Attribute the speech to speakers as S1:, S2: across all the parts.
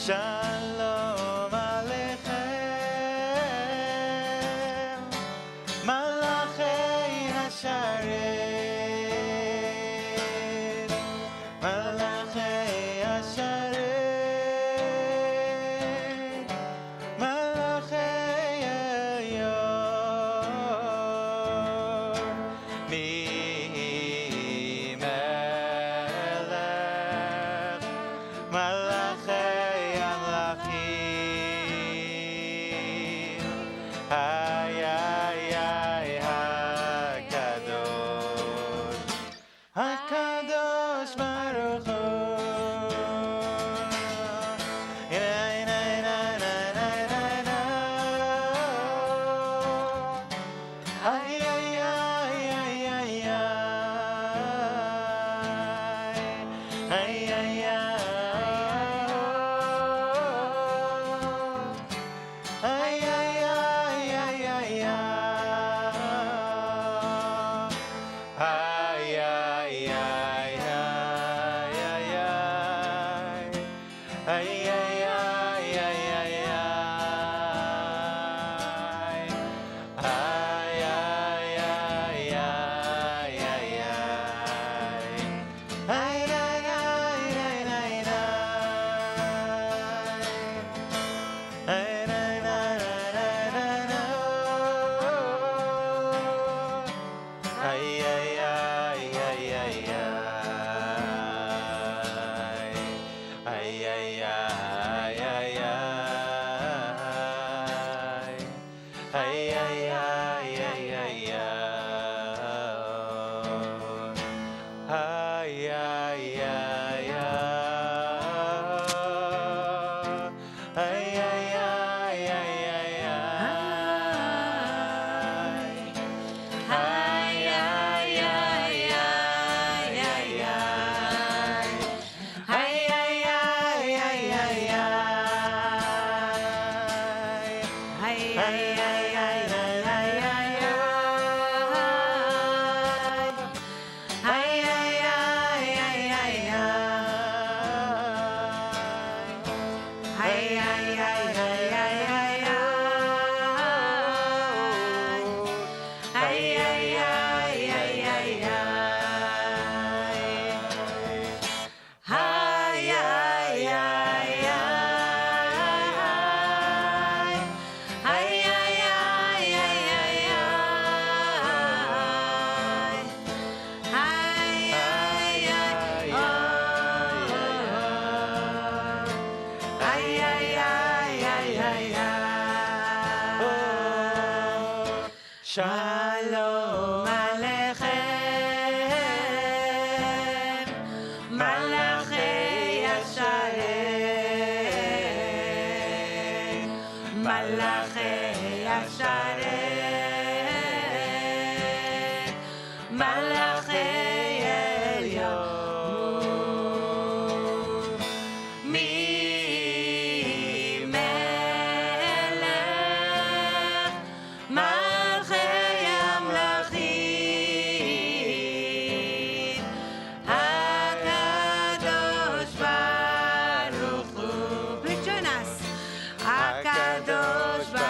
S1: Shalom Aleichem, Malachei Hasharet, Malachei Hasharet, Malachei Elyon, Mi-Melech, Malachei Ay, ay, ay, HaKadosh, HaKadosh Baruch Hu. Ay, ay, ay, ay, ay, ay, ay, ay, ay. Ay, ay, ay, ay, ay, ay. Ay, ay, ay, ay, ay, ay. Ay, ay, ay, ay, ay, ay. Ay, ay, ay, ay, ay, ay. Ay, ay, ay, ay, ay, ay. Shalom Aleichem, Malachei Hasharet, Malachei Hasharet, Malachei Elyon, Mi-Melech, HaKadosh Baruch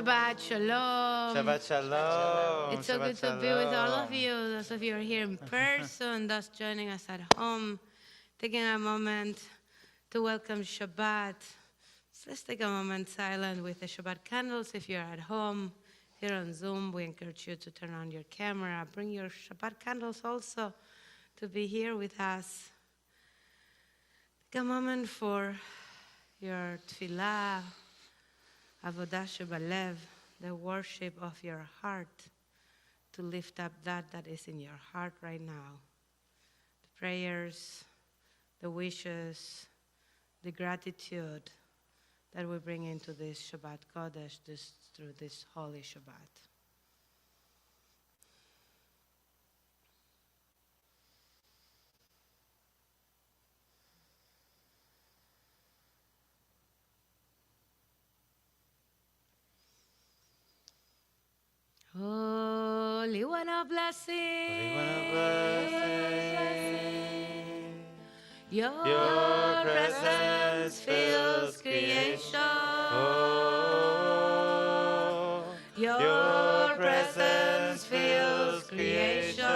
S2: Shabbat Shalom.
S1: Shabbat Shalom.
S2: It's so good to be with all of you, those of you who are here in person, those joining us at home, taking a moment to welcome Shabbat. So let's take a moment silent with the Shabbat candles. If you're at home, here on Zoom, we encourage you to turn on your camera. Bring your Shabbat candles also to be here with us. Take a moment for your tefillah, avodah shebalev, the worship of your heart, to lift up that is in your heart right now. The prayers, the wishes, the gratitude that we bring into this Shabbat Kodesh, through this holy Shabbat. Holy one of blessing, your presence fills creation. Your presence fills creation.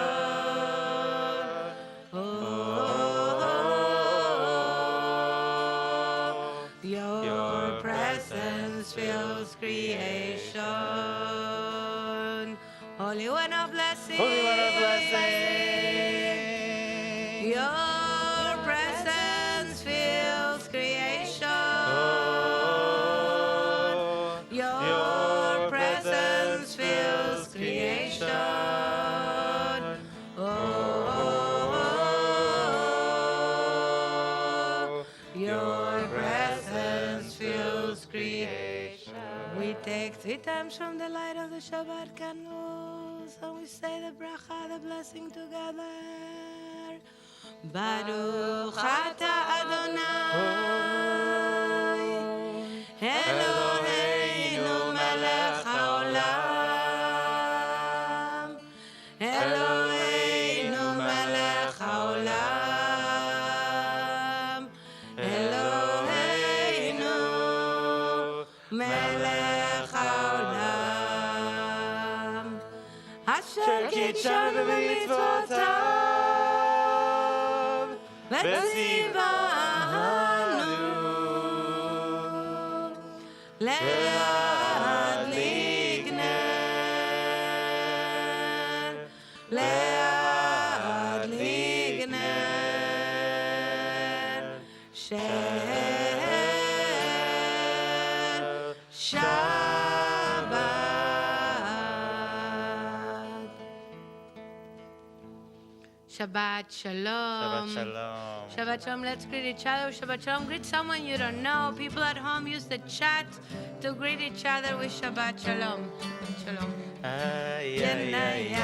S2: Your presence fills creation. Holy one of blessing.
S1: Holy one of blessing.
S2: Your presence fills creation. Your presence fills creation. Your presence fills creation. We take 3 times from the light of the Shabbat candles, and we say the bracha, the blessing together. Baruch atah Adonai, Eloheinu melech haolam, Eloheinu melech haolam, Eloheinu melech haolam, asher kitshanu b'mitzvotav, v'tzivanu le'adlik ner, le'adlik ner shel Shabbat. Shabbat Shalom.
S1: Shabbat Shalom.
S2: Shabbat Shalom. Let's greet each other. Shabbat Shalom. Greet someone you don't know. People at home, use the chat to greet each other with Shabbat Shalom. Shalom.
S1: Ay, ay, ay,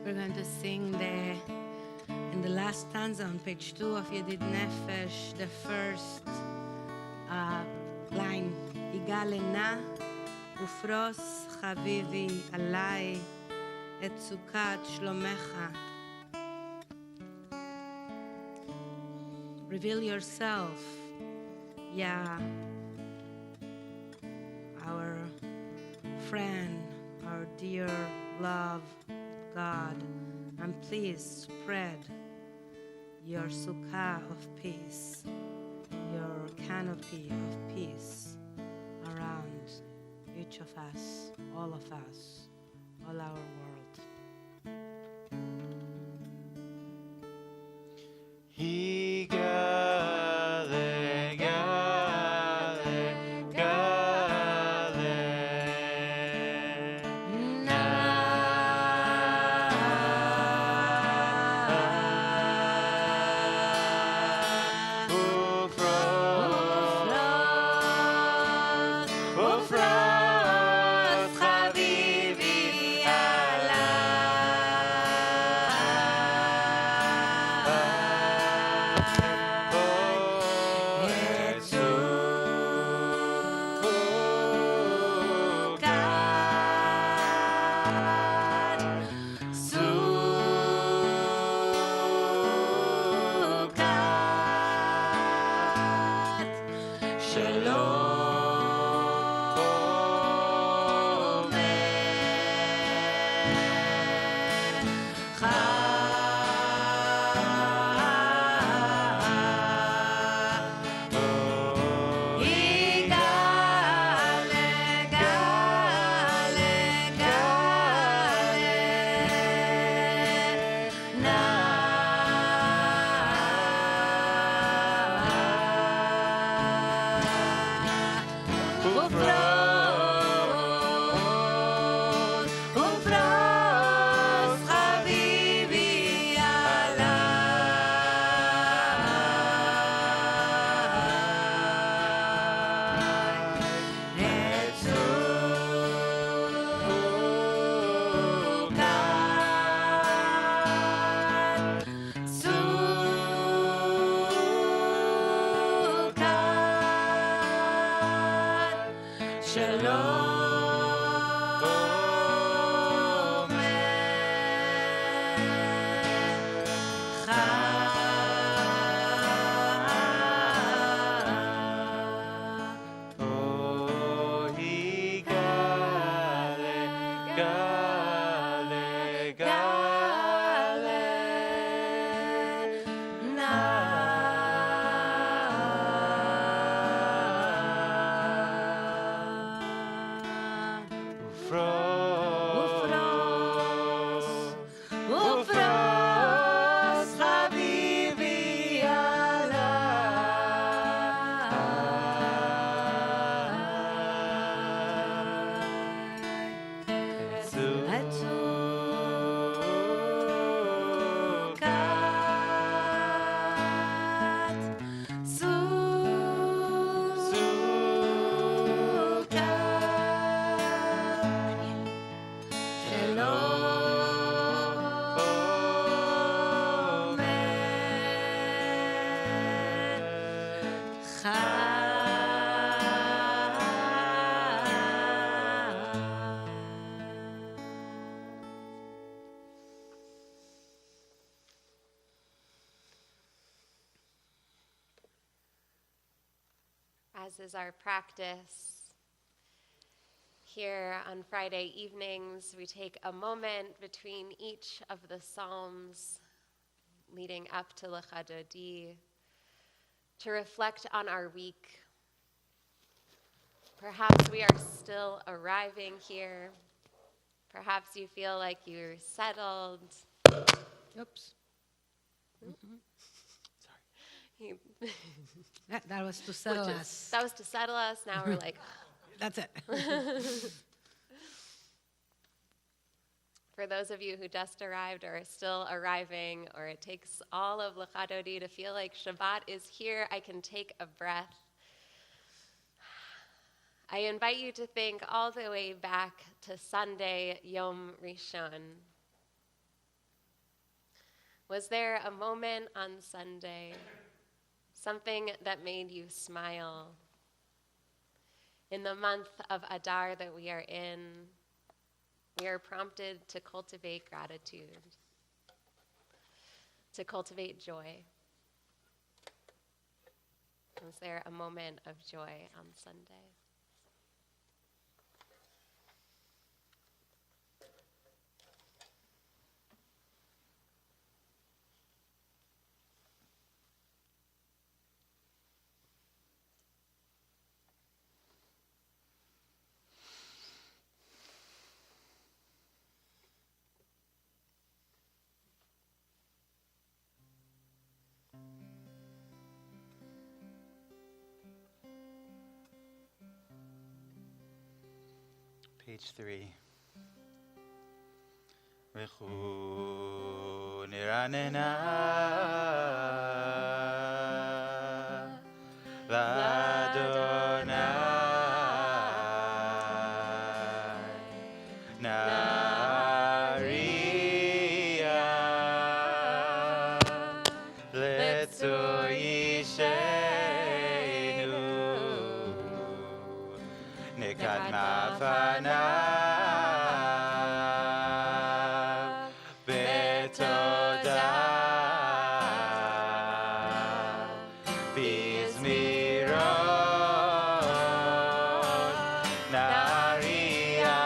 S2: We're going to sing the the last stanza on page 2 of Yedid Nefesh, the first line, Igalena ufros chavivi alai et sukat shlomecha. Reveal yourself, Yah, our friend, our dear love, God, and please spread your sukkah of peace, your canopy of peace around each of us, all our world.
S1: Gale, gale, gale. ופרוס חביבי עליי את סוכת שלום ופרוס חביבי עליי את סוכת שלום ופרוס חביבי עליי את
S3: As is our practice, here on Friday evenings, we take a moment between each of the Psalms leading up to Lecha Dodi to reflect on our week. Perhaps we are still arriving here. Perhaps you feel like you're settled.
S2: Oops.
S3: You-
S2: That was to settle us.
S3: That was to settle us. Now we're like,
S2: That's it.
S3: for those of you who just arrived or are still arriving, or it takes all of Lecha Dodi to feel like Shabbat is here, I can take a breath. I invite you to think all the way back to Sunday, Yom Rishon. Was there a moment on Sunday, something that made you smile? In the month of Adar that we are in, we are prompted to cultivate gratitude, to cultivate joy. Was there a moment of joy on Sunday?
S1: Page 3. V'chu niranena l'Adonai nariya letzor yishenu nekat mafanav betodah bizmiron nariya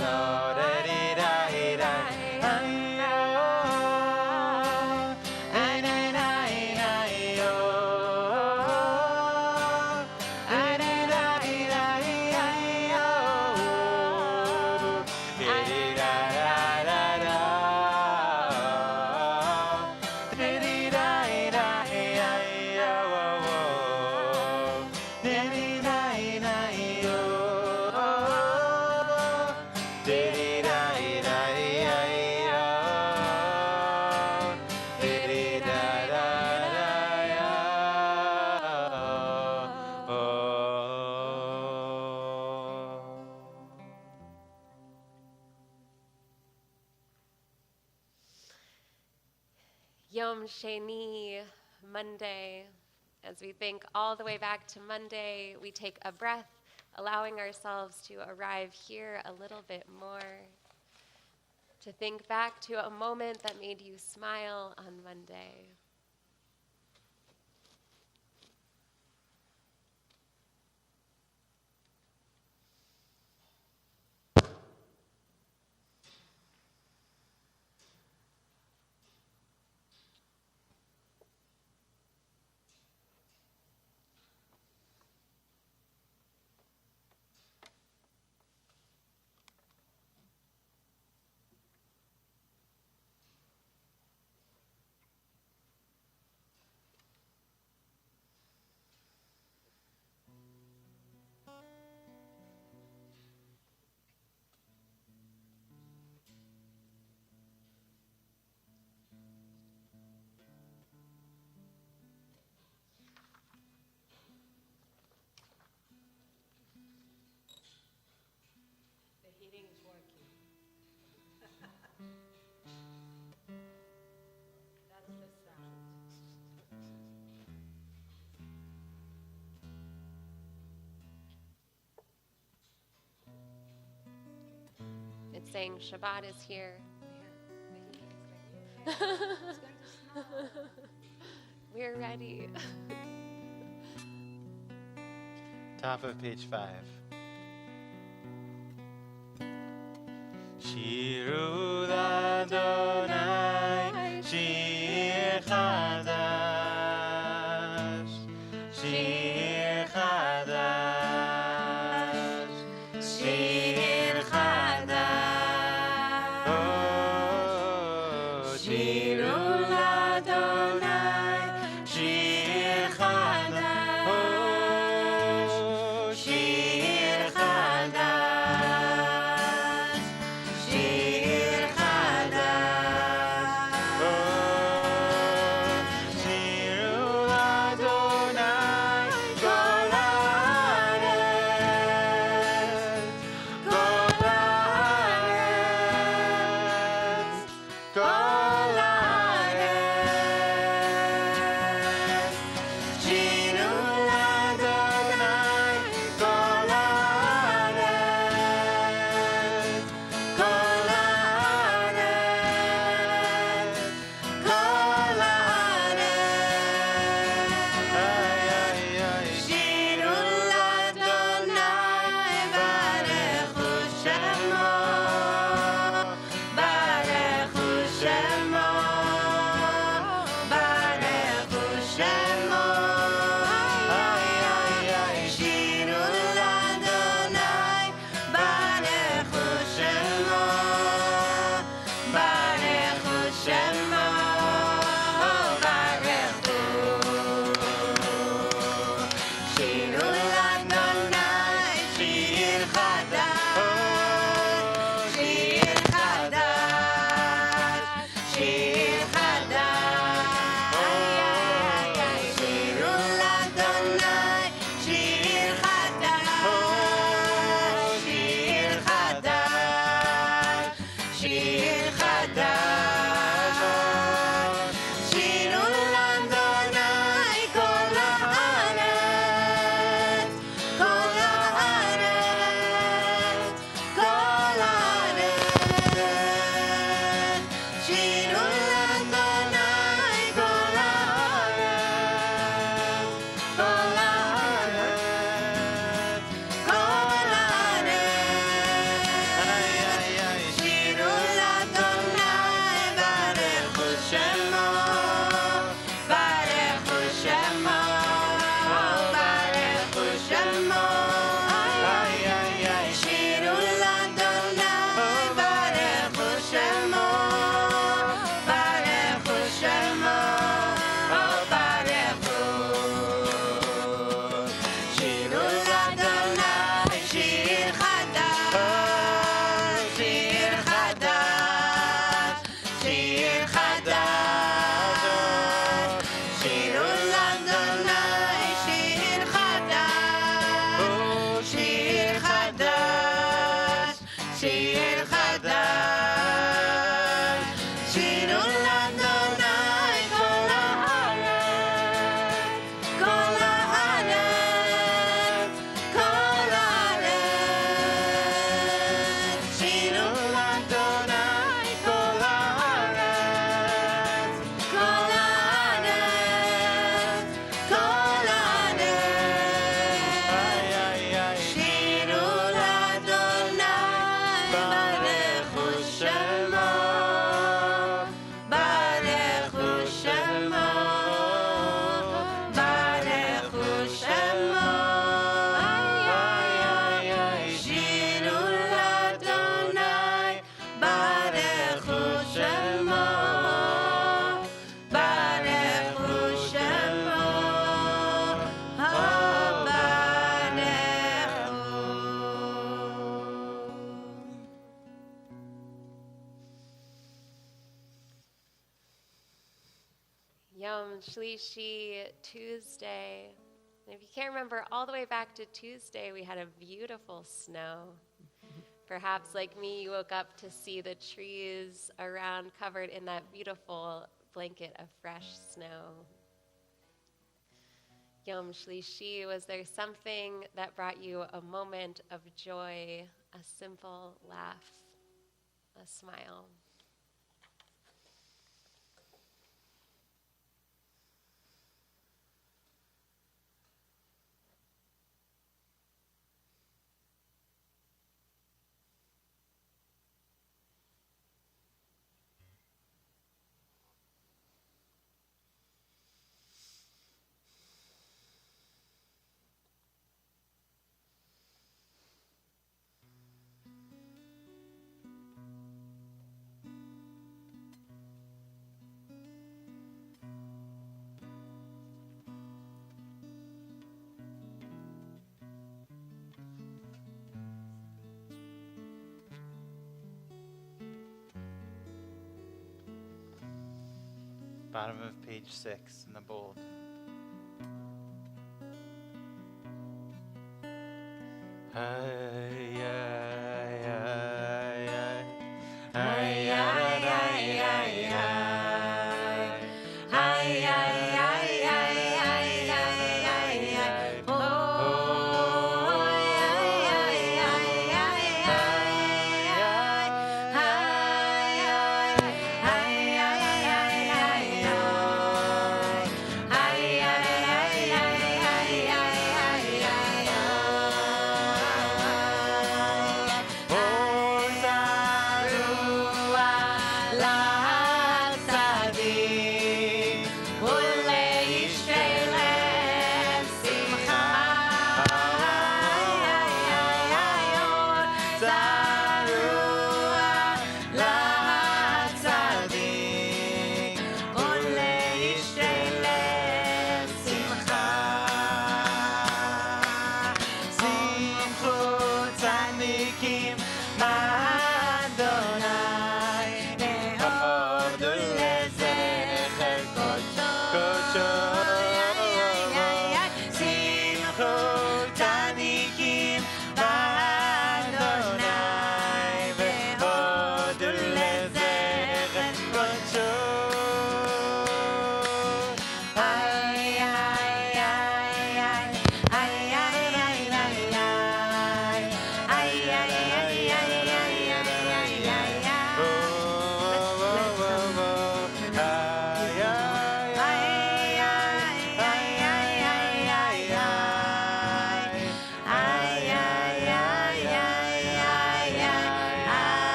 S1: lo dedidai ayo ayo
S3: Yom Sheni, Monday. As we think all the way back to Monday, we take a breath, allowing ourselves to arrive here a little bit more, to think back to a moment that made you smile on Monday. It's saying Shabbat is here. We're ready.
S1: Top of page 5. Shiru l'Adonai shir chadash, shir chadash, shir chadash. Oh, shiru l'Adonai shir chadash, oh, shir chadash, shir
S3: Shlishi, Tuesday. And if you can't remember, all the way back to Tuesday, we had a beautiful snow. Perhaps like me, you woke up to see the trees around covered in that beautiful blanket of fresh snow. Yom Shlishi, was there something that brought you a moment of joy, a simple laugh, a smile?
S1: Bottom of page 6 in the bold.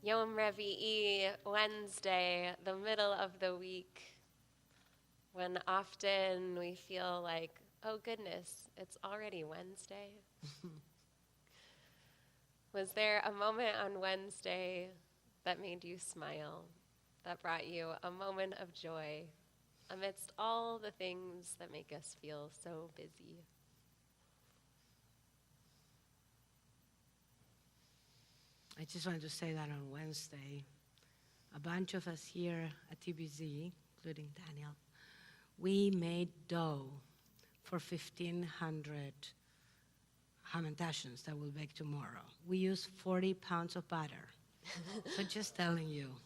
S3: Yom Revi'i, Wednesday, the middle of the week, when often we feel like, oh goodness, it's already Wednesday. Was there a moment on Wednesday that made you smile, that brought you a moment of joy amidst all the things that make us feel so busy?
S2: I just wanted to say that on Wednesday, a bunch of us here at TBZ, including Daniel, we made dough for 1,500 hamantashins that we'll bake tomorrow. We used 40 pounds of butter. So just telling you,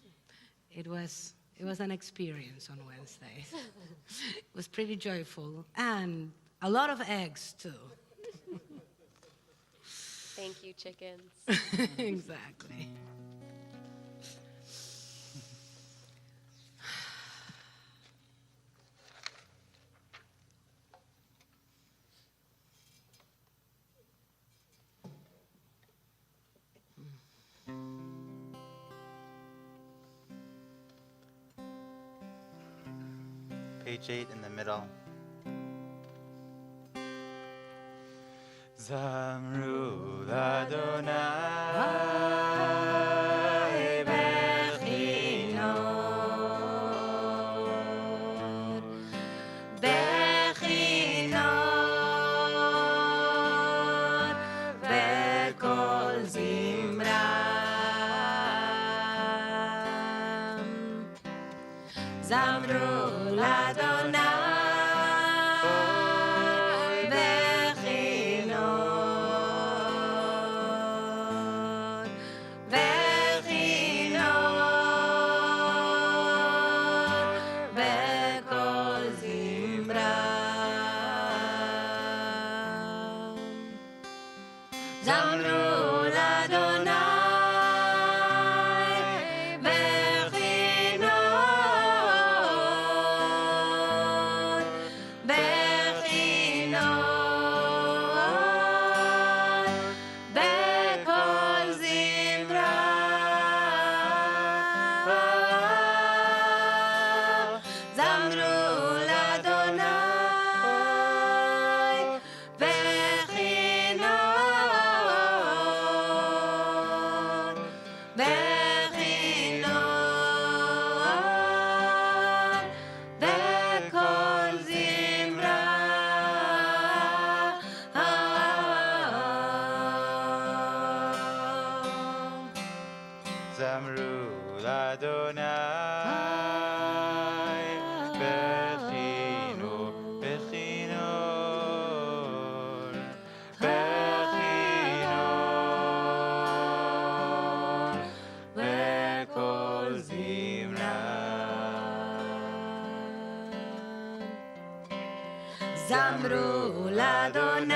S2: it was an experience on Wednesday. It was pretty joyful, and a lot of eggs too.
S3: Thank you, chickens.
S2: Exactly.
S1: Page 8 in the middle. Zamru l'Adonai bechinot,
S2: bechinot, זמרו לאדוני בכינור, בכינור, בקול זמרה. זמרו לאדוני
S1: זמרו לאדוני בכינור, בכינור, בכינור, בקול זמרה.
S2: זמרו לאדוני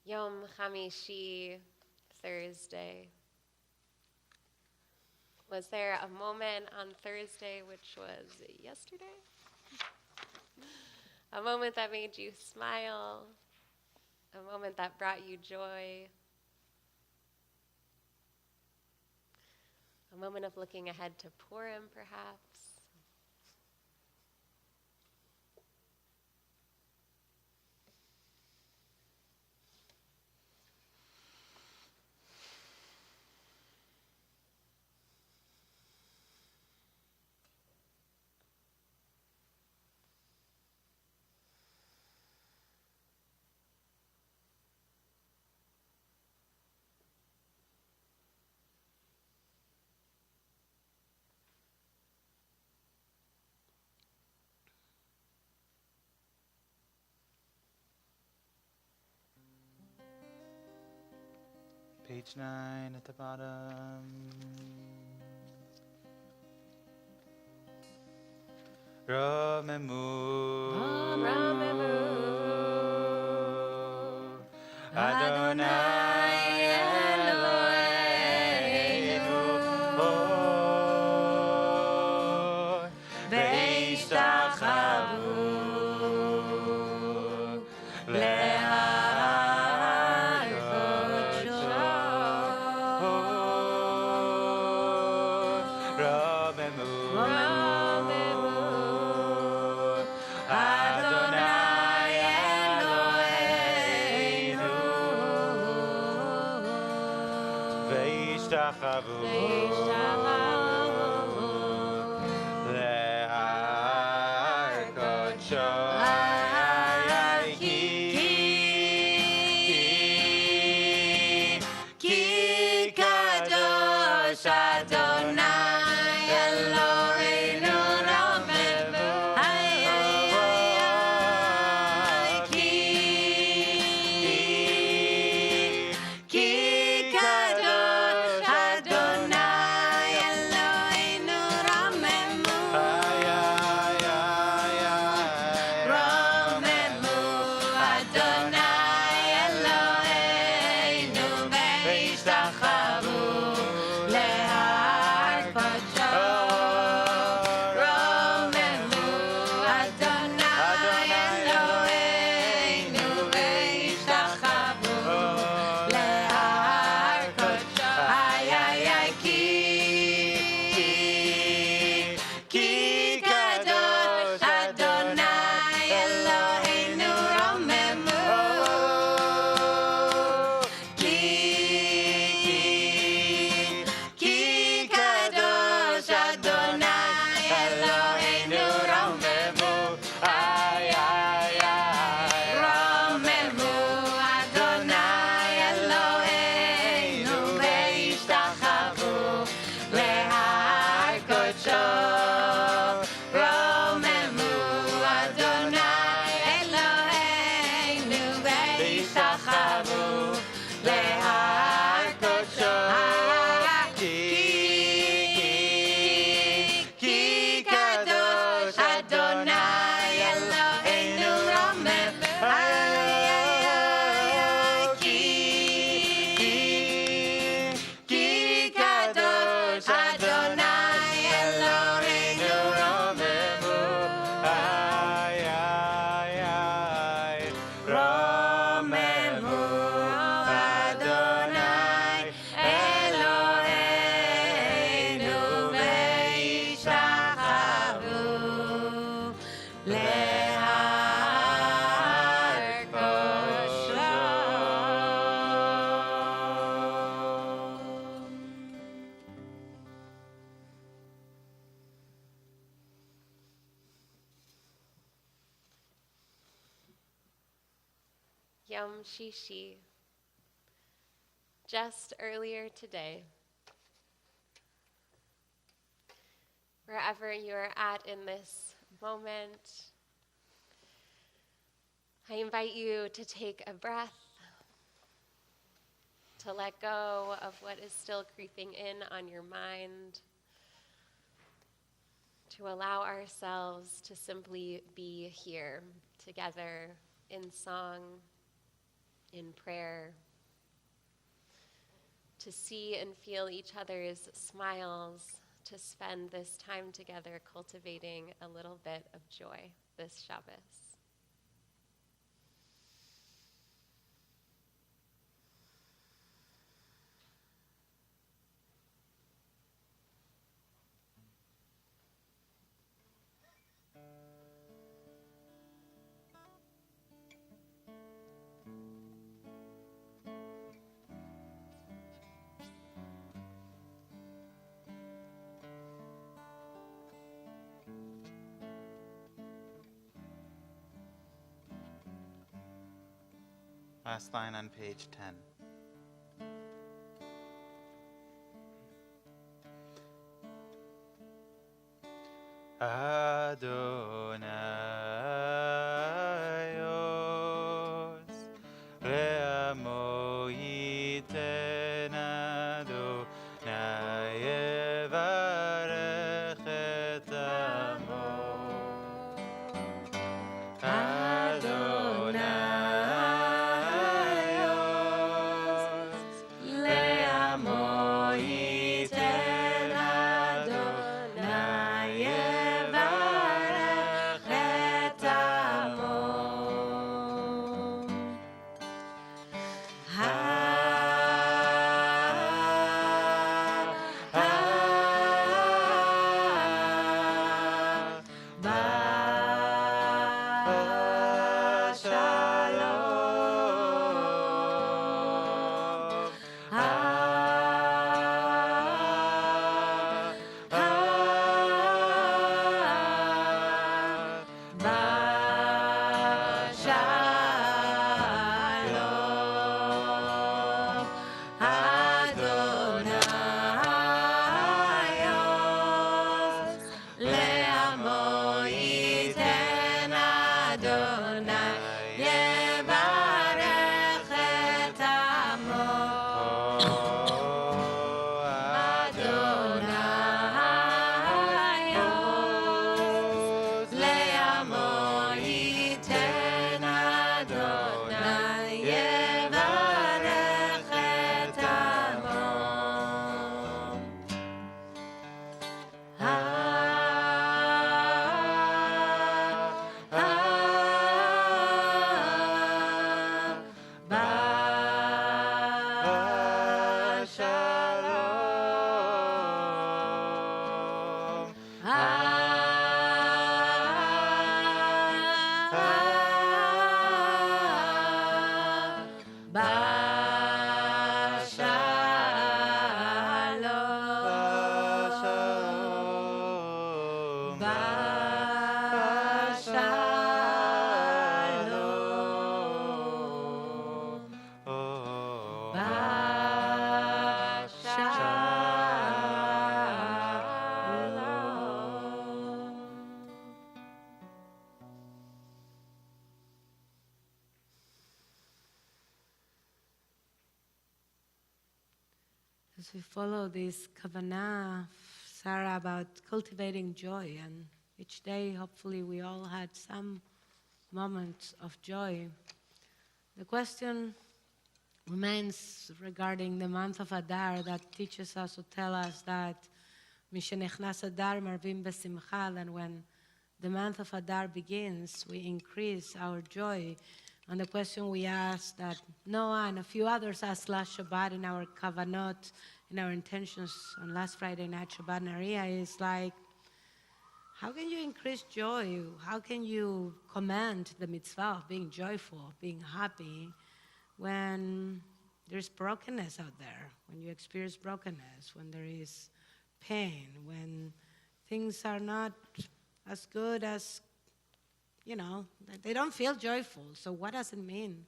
S3: Yom Hamishi, Thursday. Was there a moment on Thursday, which was yesterday? A moment that made you smile, a moment that brought you joy, a moment of looking ahead to Purim, perhaps?
S1: Page 9 at the bottom. Romemu, Adonai Eloheinu, ve'ishtachavu
S2: Adonai Eloheinu
S3: Yom Shishi. Just earlier today, wherever you're at in this moment, I invite you to take a breath, to let go of what is still creeping in on your mind, to allow ourselves to simply be here together in song, in prayer, to see and feel each other's smiles, to spend this time together cultivating a little bit of joy this Shabbos.
S1: Last line on page 10. Adonaios le'amo yiten Adonai yevarech et amo Adonaios le'amo yiten Adonai yevarech et amo
S2: As we follow this Kavanah, Sarah, about cultivating joy, and each day, hopefully, we all had some moments of joy. The question remains regarding the month of Adar that teaches us, or tell us that Mishenechnas Adar marvim besimcha, and when the month of Adar begins, we increase our joy. And the question we asked that Noah and a few others asked last Shabbat in our kavanot, in our intentions on last Friday night Shabbat Nariya is like, how can you increase joy? How can you command the mitzvah of being joyful, being happy, when there's brokenness out there, when you experience brokenness, when there is pain, when things are not as good as, they don't feel joyful. So what does it mean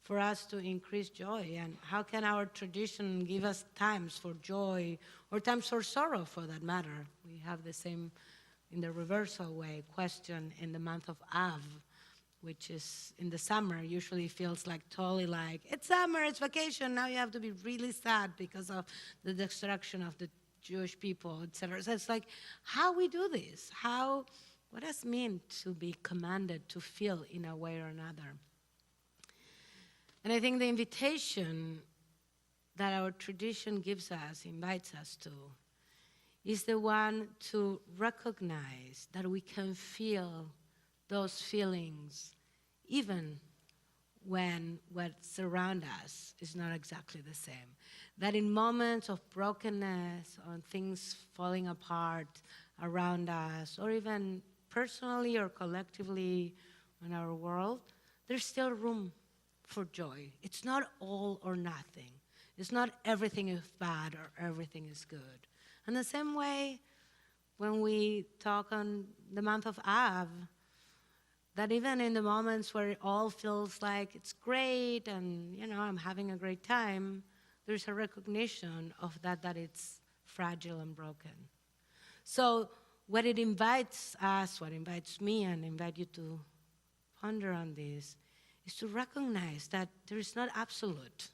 S2: for us to increase joy? And how can our tradition give us times for joy or times for sorrow, for that matter? We have the same, in the reversal way, question in the month of Av, which is in the summer, usually feels like totally like, it's summer, it's vacation, now you have to be really sad because of the destruction of the Jewish people, etc. So it's like, how we do this? What does it mean to be commanded to feel in a way or another? And I think the invitation that our tradition gives us, invites us to, is the one to recognize that we can feel those feelings even when what's around us is not exactly the same. That in moments of brokenness, or things falling apart around us, or even personally or collectively in our world, there's still room for joy. It's not all or nothing. It's not everything is bad or everything is good. And the same way, when we talk on the month of Av, that even in the moments where it all feels like it's great and, I'm having a great time, there's a recognition of that it's fragile and broken. So what it invites us, what invites me, and invite you to ponder on this, is to recognize that there is not absolute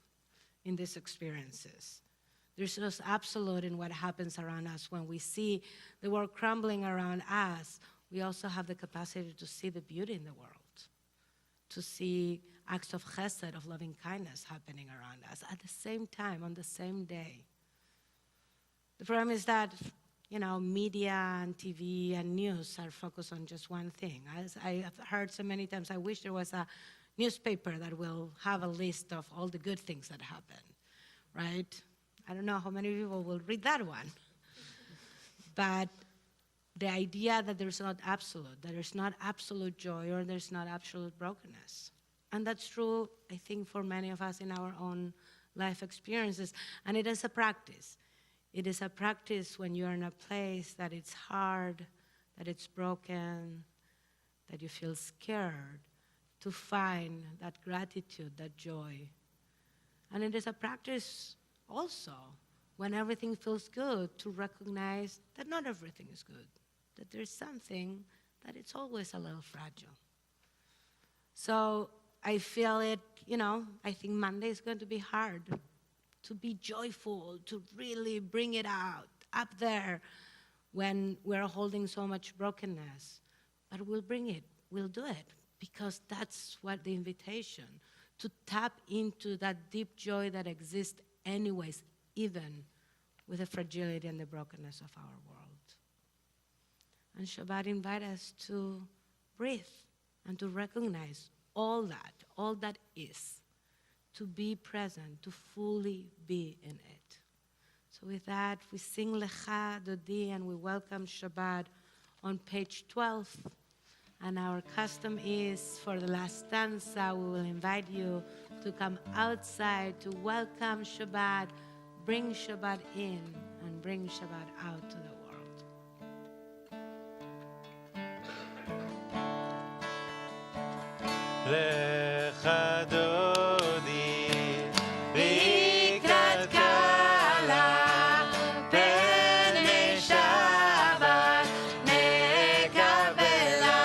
S2: in these experiences. There's no absolute in what happens around us. When we see the world crumbling around us, we also have the capacity to see the beauty in the world, to see acts of chesed, of loving kindness happening around us at the same time, on the same day. The problem is that, media and TV and news are focused on just one thing. As I have heard so many times, I wish there was a newspaper that will have a list of all the good things that happen, right? I don't know how many people will read that one. But the idea that there's not absolute, that there's not absolute joy or there's not absolute brokenness. And that's true, I think, for many of us in our own life experiences. And it is a practice. It is a practice when you're in a place that it's hard, that it's broken, that you feel scared, to find that gratitude, that joy. And it is a practice also when everything feels good, to recognize that not everything is good, that there's something that it's always a little fragile. So I feel it, I think Monday is going to be hard, to be joyful, to really bring it out, up there, when we're holding so much brokenness. But we'll bring it, we'll do it, because that's what the invitation, to tap into that deep joy that exists anyways, even with the fragility and the brokenness of our world. And Shabbat invites us to breathe and to recognize all that is, to be present, to fully be in it. So with that, we sing Lecha Dodi and we welcome Shabbat on page 12. And our custom is, for the last stanza, we will invite you to come outside to welcome Shabbat, bring Shabbat in, and bring Shabbat out to the world.
S1: Lecha Dodi,
S2: Bikat Kala, Bnei Shabbat, Nekabela,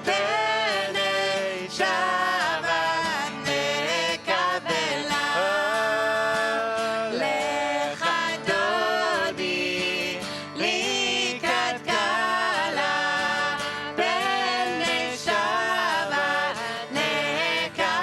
S2: Bnei Shabbat, Nekabela. Lecha Dodi, Bikat Kala, Bnei Shabbat, Nekabela.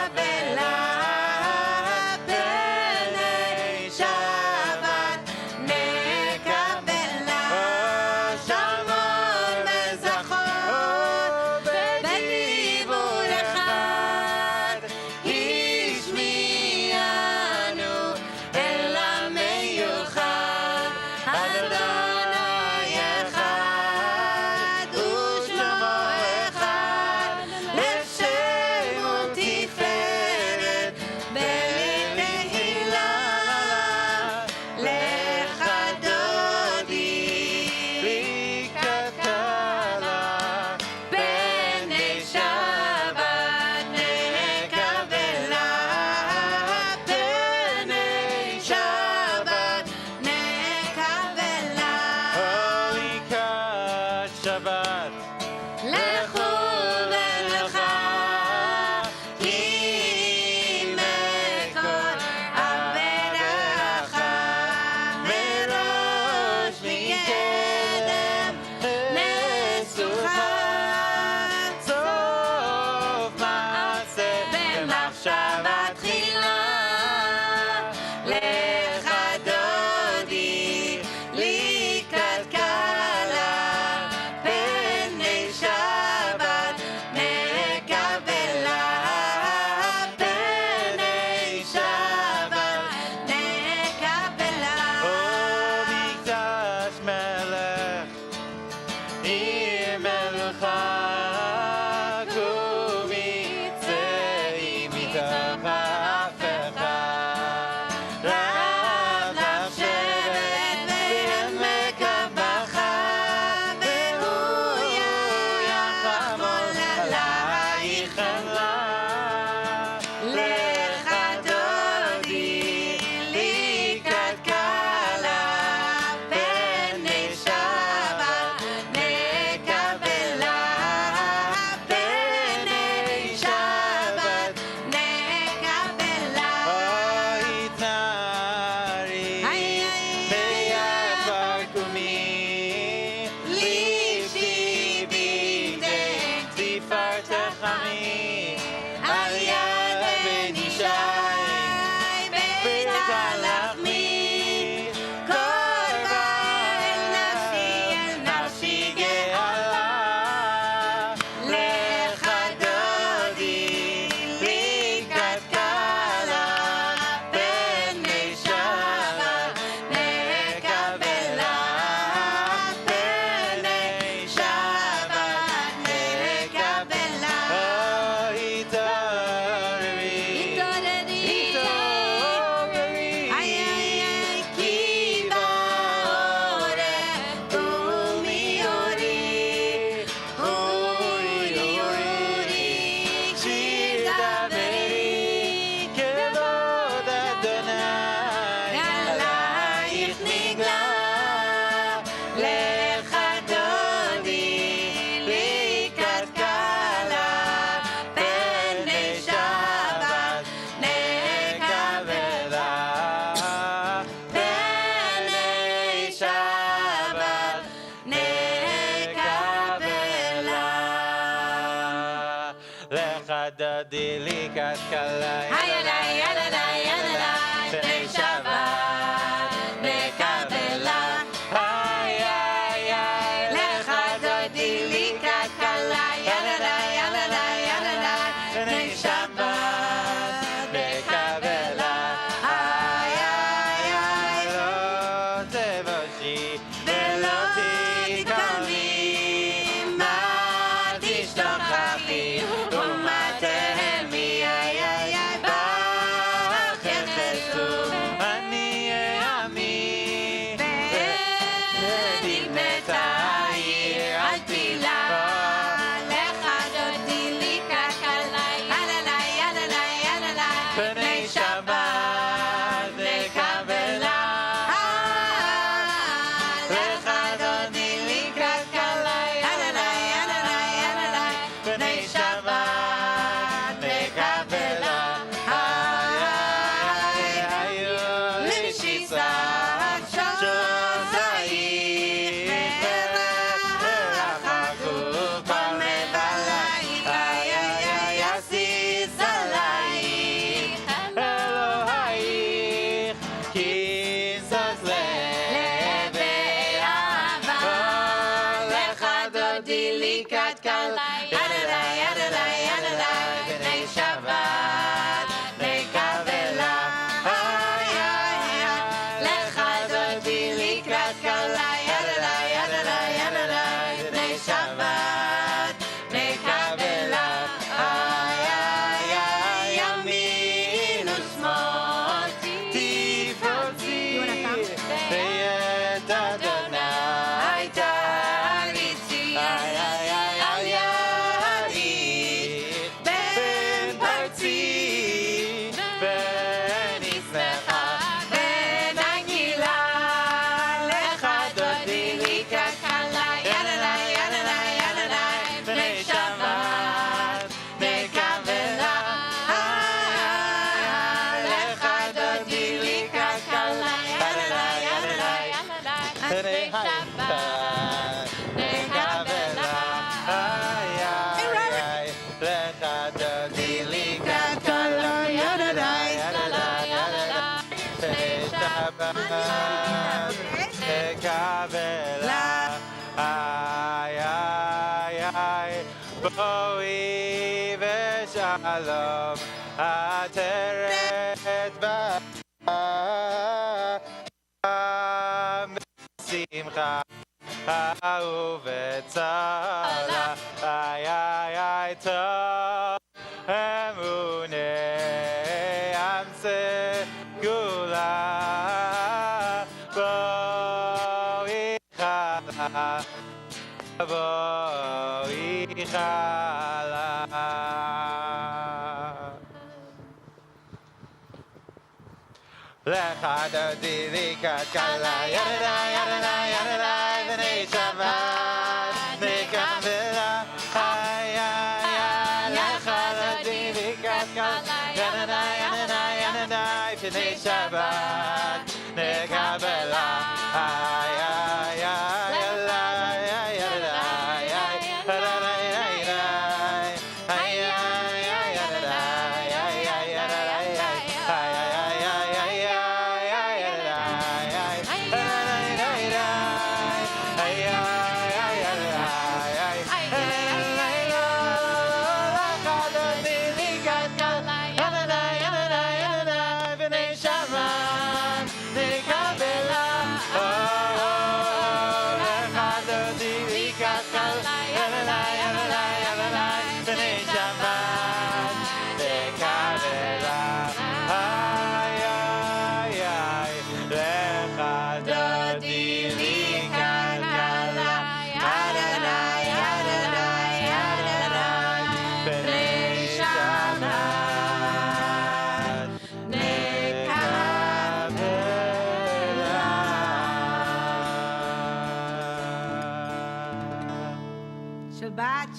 S2: לך דודי לקראת כלה, פני שבת נקבלה, פני שבת נקבלה.
S1: מקדש מלך עם מלוכה, קומי צאי מתוך אף אחד, רב לך שבט בעמק הבכה, והוא יחמול עלייך חמלה. לך דודי לקראת כלה, פני שבת נקבלה, פני שבת נקבלה. אוי תנערי ביער קומי, לישי בידי תפארתך עמי, על יד בן ישי בית הלחמי, קורבן אל נפשי גאלה. לך דודי לקראת כלה, פני שבת נקבלה, פני שבת נקבלה. התעוררי, התעוררי, כי בעורף קומי אורי, אורי, אורי, שיר דברי, כבוד אדוני עלייך נגלה. לך דודי לקראת כלה, פני שבת נקבלה, פני שבת נקבלה. לך דודי לקראת כלה, ילדי, ילדי, ילדי, פני שבת נקבלה. לך דודי לקראת כלה, ילדי, ילדי, ילדי, פני שבת נקבלה. לא תבושי ולא תתקומי, מה תשתוכחי ומה תהמי, בך יחפשו אני עמי, ונבנית העיר על תפילה. לך דודי לקראת כלה, ילדי, ילדי, ילדי, פני שבת נקבלה. לך דודי לקראת כלה, ילדי, ילדי, ילדי, פני שבת נקבלה. לשיצה שוזאי ורחקו במבלעי, יסיס עלייך אלוהיך, כי זאת לבי אהבה. לך דודי לקראת כלה, ילדי, ילדי, ילדי, פני שבת נקבלה. לך דודי לקראת כלה, ילדי, ילדי, ילדי, פני שבת נקבלה. ימין ושמאל תפרוצי, ואת אדוני תריצי, על ידי בן פרצי, ונשמחה ונגילה. לך דודי לקראת כלה, ילדי, ילדי, ילדי, פני שבת נקבלה. לך דודי לקראת כלה, ילדי, ילדי, ילדי, פני שבת נקבלה. לך דודי לקראת כלה, ילדי, ילדי, ילדי, Shabbat Kabbalat Boi v'shalom Ateret Simcha ובצלה, איי טוב, אמונה, אמצע גאולה, בואי חלה, בואי חלה. לך דודי לקראת קלה, ידדה, ידדה, ידדה, בני שבת, נקבלה, לך דודי לקראת קלה, ידדה, ידדה, ידדה, בני שבת, נקבלה, Shabbat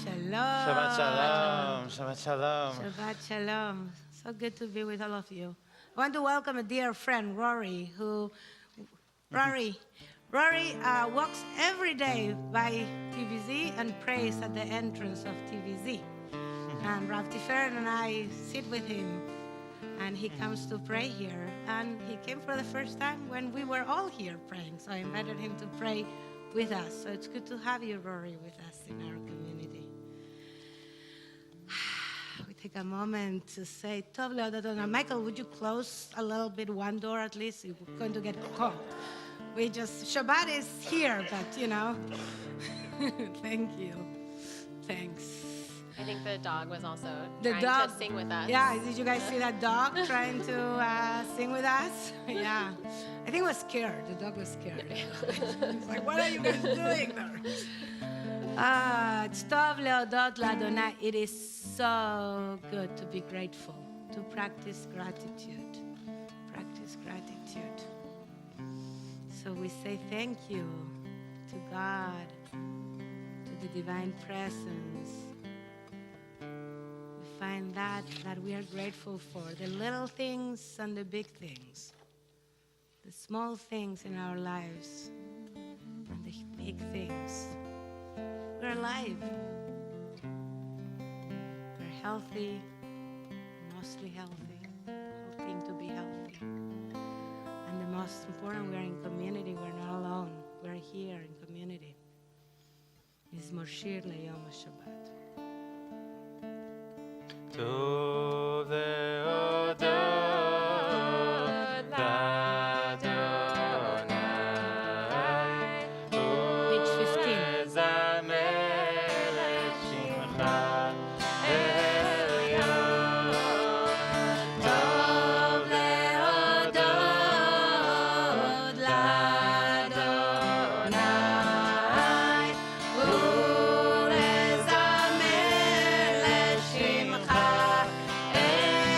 S1: Shalom.
S2: Shabbat Shalom. So good to be with all of you. I want to welcome a dear friend, Rory, Rory walks every day by TBZ and prays at the entrance of TBZ. And Rav Tiferet and I sit with him, and he comes to pray here. And he came for the first time when we were all here praying, so I invited him to pray with us. So it's good to have you, Rory, with us in our community. We take a moment to say, Tov le'odot. Michael, would you close a little bit one door at least? We're going to get cold. Shabbat is here, but thank you. Thanks.
S4: I think the dog was also trying to sing with us.
S2: Yeah, did you guys see that dog trying to sing with us? Yeah. I think it was scared. The dog was scared. It's like, what are you guys doing there? It's Tov le'odot l'Adonai. It is so good to be grateful, to practice gratitude. Practice gratitude. So we say thank you to God, to the divine presence. We find that we are grateful for, the little things and the big things, the small things in our lives and the big things. We're alive. We're healthy, mostly healthy, hoping to be healthy. And the most important, we're in community. We're not alone. We're here in community. It's Moshir Leyom HaShabbat.
S1: Tov le'odot l'Adonai,
S2: Page 15.
S1: u'lezamer et shimcha elyon. Tov le'odot l'Adonai, u'lezamer et shimcha elyon.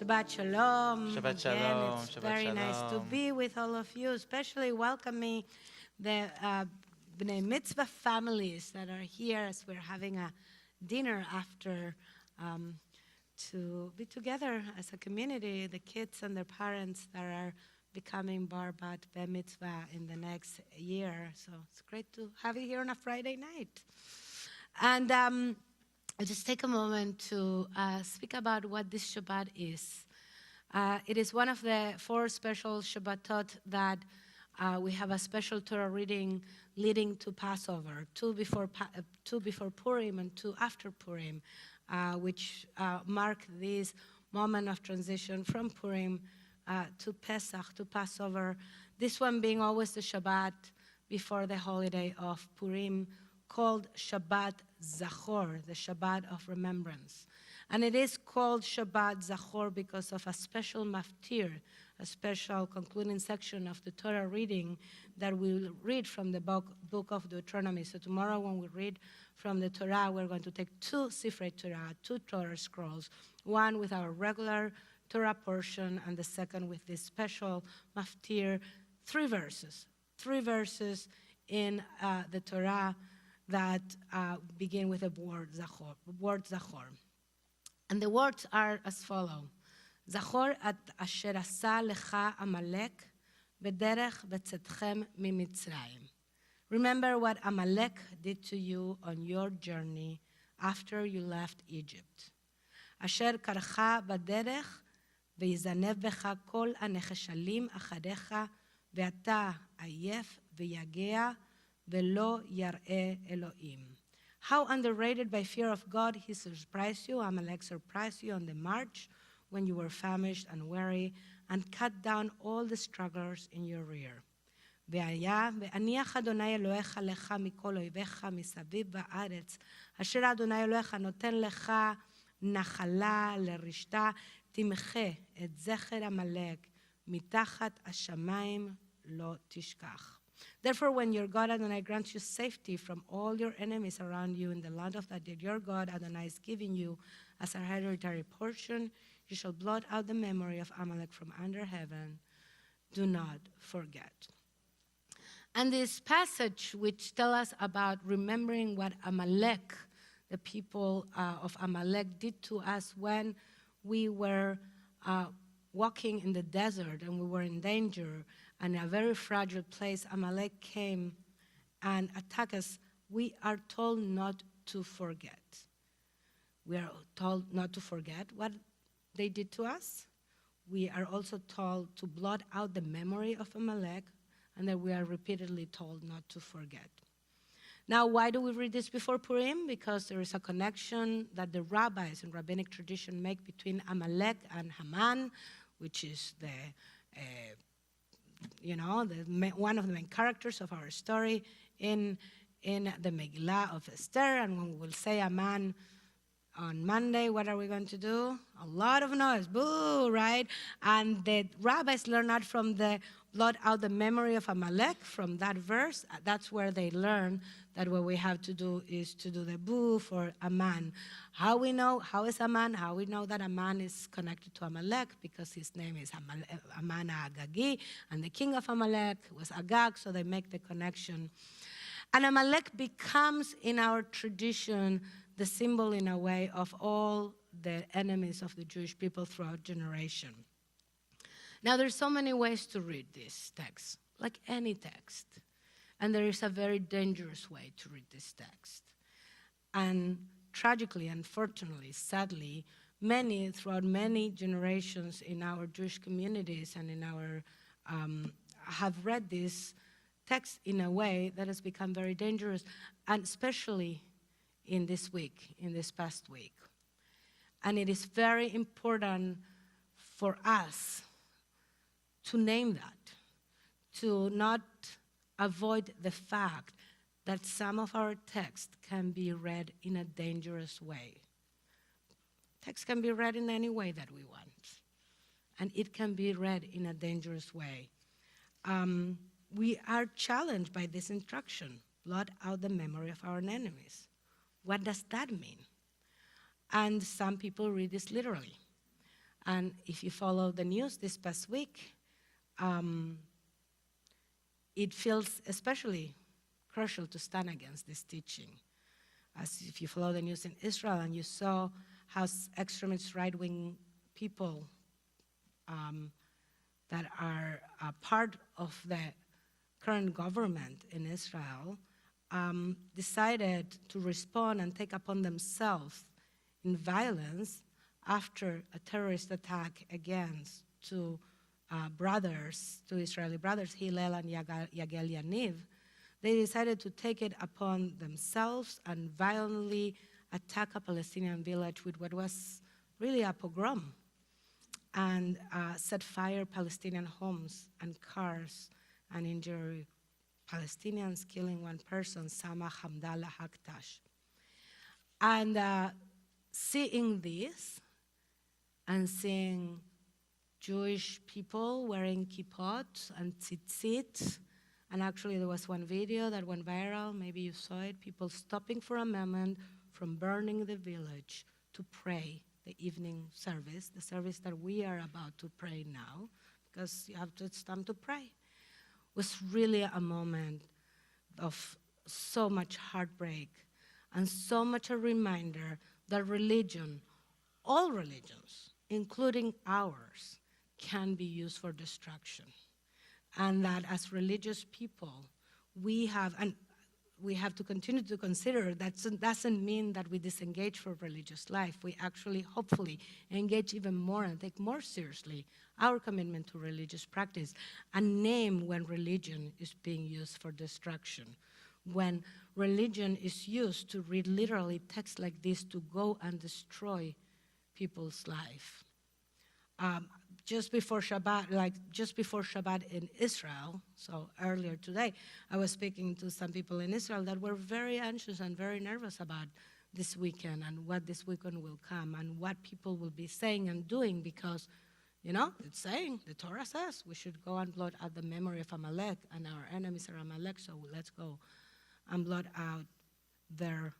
S2: Shabbat Shalom.
S1: Shabbat
S2: Again,
S1: Shalom.
S2: it's
S1: Shabbat
S2: very nice to
S1: Shalom.
S2: be with all of you, especially welcoming the B'nai Mitzvah families that are here as we're having a dinner after to be together as a community, the kids and their parents that are becoming Bar Bat Ber Mitzvah in the next year. So it's great to have you here on a Friday night. And I'll just take a moment to speak about what this Shabbat is. It is one of the 4 special Shabbatot that we have a special Torah reading leading to Passover, 2 before Purim and 2 after Purim, which mark this moment of transition from Purim to Pesach, to Passover. This one being always the Shabbat before the holiday of Purim, called Shabbat Zachor, the Shabbat of remembrance. And it is called Shabbat Zachor because of a special maftir, a special concluding section of the Torah reading that we'll read from the book of Deuteronomy. So tomorrow when we read from the Torah, we're going to take 2 Sifrei Torah, 2 Torah scrolls, one with our regular Torah portion and the second with this special maftir, 3 verses in the Torah that begin with the word Zachor. And the words are as follow. Zachor at asher asa lecha Amalek bederech b'tzetchem mimitzrayim. Remember what Amalek did to you on your journey after you left Egypt. Asher karcha baderech ויזנב בך כל הנחשלים אחריך ואתה עייף ויגע ולא יראה אלוהים. How underrated by fear of God he surprised you, Amalek surprised you on the march when you were famished and weary and cut down all the stragglers in your rear. והיה והניח אדוני אלוהיך לך מכל אויביך מסביב בארץ אשר אדוני אלוהיך נותן לך נחלה לרשתה תמחה את זכר עמלק מתחת השמיים לא תשכח. Therefore, when your God Adonai grants you safety from all your enemies around you in the land of that your God Adonai is giving you as a hereditary portion, you shall blot out the memory of Amalek from under heaven. Do not forget. And this passage, which tells us about remembering what Amalek, the people of Amalek, did to us when we were walking in the desert and we were in danger and a very fragile place, Amalek came and attacked us. We are told not to forget. We are told not to forget what they did to us. We are also told to blot out the memory of Amalek, and that we are repeatedly told not to forget. Now, why do we read this before Purim? Because there is a connection that the rabbis in rabbinic tradition make between Amalek and Haman, which is one of the main characters of our story in the Megillah of Esther. And when we will say Haman on Monday, what are we going to do? A lot of noise, boo, right? And the rabbis learn that from the blot out the memory of Amalek, from that verse. That's where they learn that what we have to do is to do the boo for Aman. How we know, how is Aman? How we know that Aman is connected to Amalek? Because his name is Aman Agagi, and the king of Amalek was Agag, so they make the connection. And Amalek becomes, in our tradition, the symbol, in a way, of all the enemies of the Jewish people throughout generation. Now, there's so many ways to read this text, like any text. And there is a very dangerous way to read this text. And tragically, unfortunately, sadly, throughout many generations in our Jewish communities and in our, have read this text in a way that has become very dangerous, and especially in this past week. And it is very important for us to name that, to not avoid the fact that some of our text can be read in a dangerous way. Text can be read in any way that we want, and it can be read in a dangerous way. We are challenged by this instruction, blot out the memory of our enemies. What does that mean? And some people read this literally. And if you follow the news this past week, it feels especially crucial to stand against this teaching. As if you follow the news in Israel and you saw how extremist right-wing people that are part of the current government in Israel decided to respond and take upon themselves in violence after a terrorist attack against two Israeli brothers, Hillel and Yagel Yaniv. They decided to take it upon themselves and violently attack a Palestinian village with what was really a pogrom, and set fire Palestinian homes and cars and injure Palestinians, killing one person, Sama Hamdallah Haktash. And seeing this and seeing Jewish people wearing kippot and tzitzit, and actually there was one video that went viral, maybe you saw it, people stopping for a moment from burning the village to pray the evening service, the service that we are about to pray now, because it's time to pray. It was really a moment of so much heartbreak and so much a reminder that religion, all religions, including ours, can be used for destruction. And that as religious people, we have to continue to consider that doesn't mean that we disengage from religious life. We actually, hopefully, engage even more and take more seriously our commitment to religious practice and name when religion is being used for destruction, when religion is used to read literally texts like this to go and destroy people's life. Just before Shabbat in Israel, so earlier today, I was speaking to some people in Israel that were very anxious and very nervous about this weekend and what this weekend will come and what people will be saying and doing, because, it's saying, the Torah says we should go and blot out the memory of Amalek, and our enemies are Amalek, so let's go and blot out their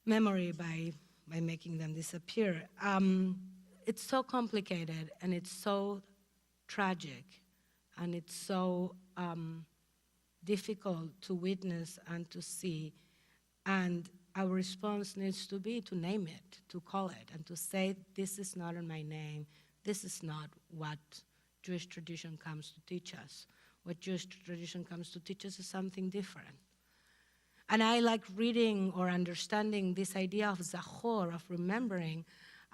S2: memory by making them disappear. It's so complicated, and it's so tragic, and it's so difficult to witness and to see. And our response needs to be to name it, to call it, and to say, this is not in my name. This is not what Jewish tradition comes to teach us. What Jewish tradition comes to teach us is something different. And I like reading or understanding this idea of zachor, of remembering,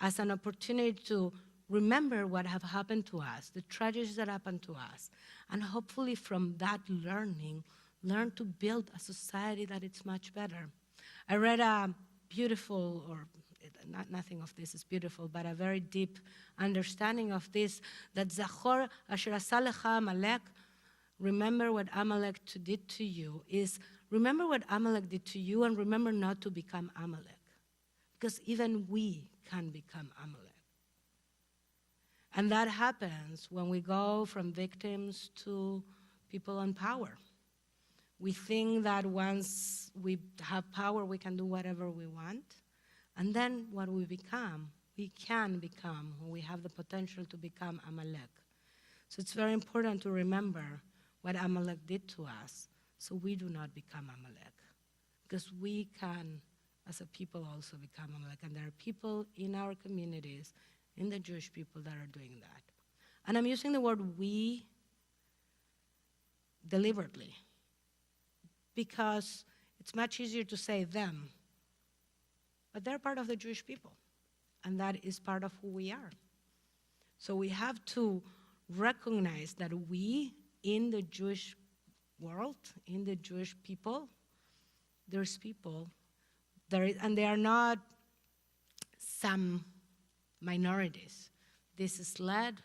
S2: as an opportunity to remember what have happened to us, the tragedies that happened to us, and hopefully from that learn to build a society that is much better. I read a beautiful, nothing of this is beautiful, but a very deep understanding of this, that Zachor asher asa lecha Amalek, remember what Amalek did to you, is remember what Amalek did to you and remember not to become Amalek. Because even we can become Amalek. And that happens when we go from victims to people in power. We think that once we have power, we can do whatever we want. And then what we can become, we have the potential to become Amalek. So it's very important to remember what Amalek did to us so we do not become Amalek. Because we can, as a people, also become Amalek. And there are people in our communities, in the Jewish people, that are doing that. And I'm using the word we deliberately, because it's much easier to say them, but they're part of the Jewish people, and that is part of who we are. So we have to recognize that we, in the Jewish world, in the Jewish people, there's people, and they are not some minorities. This is led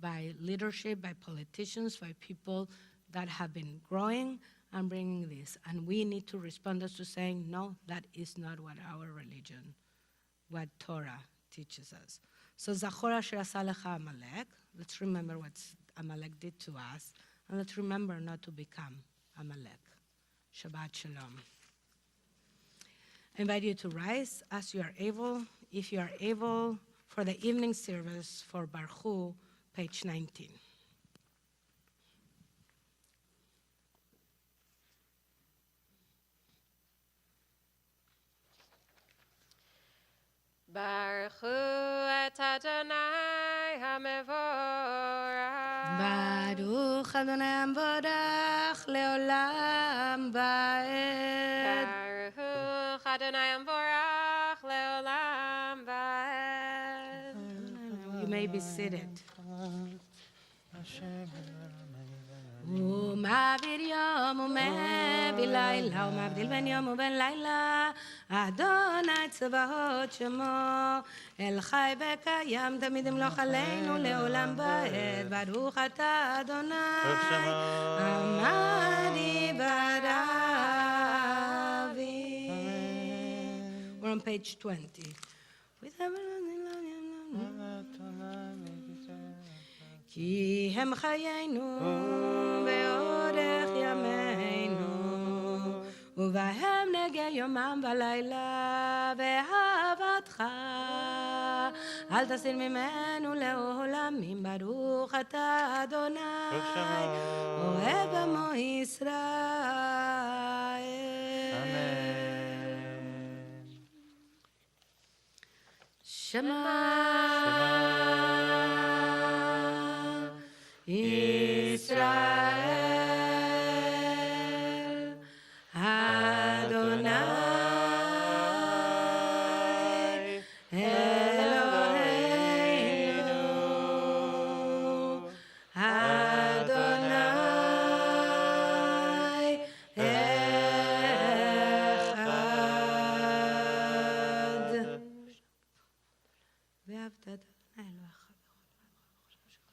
S2: by leadership, by politicians, by people that have been growing and bringing this. And we need to respond as to saying, no, that is not what our religion, what Torah teaches us. So Zachor asher asa lecha Amalek, let's remember what Amalek did to us, and let's remember not to become Amalek. Shabbat Shalom. I invite you to rise as you are able. If you are able, for the evening service for Baruch, page 19.
S3: Baruch hu et Adonai hamevorach.
S2: Baruch Adonai Amvorach leolam vaed.
S3: Baruch Adonai hamevorach leolam vaed.
S2: You may be seated. ומעביר יום ומביא לילה ומבדיל בין יום ובין לילה אדוני צבאות שמו אל חי וקיים תמיד ימלוך עלינו לעולם ועד ברוך אתה אדוני עמדי ברבי. We're on page 20. כי הם חיינו באורך ימינו ובהם נגע יומם ולילה באהבתך אל תסיר ממנו לעולמים ברוך אתה אדוני אוהב עמו ישראל. שמע ישראל, אדוני, אלוהינו, אדוני, אחד. ואהבת את אדוני אלוהיך.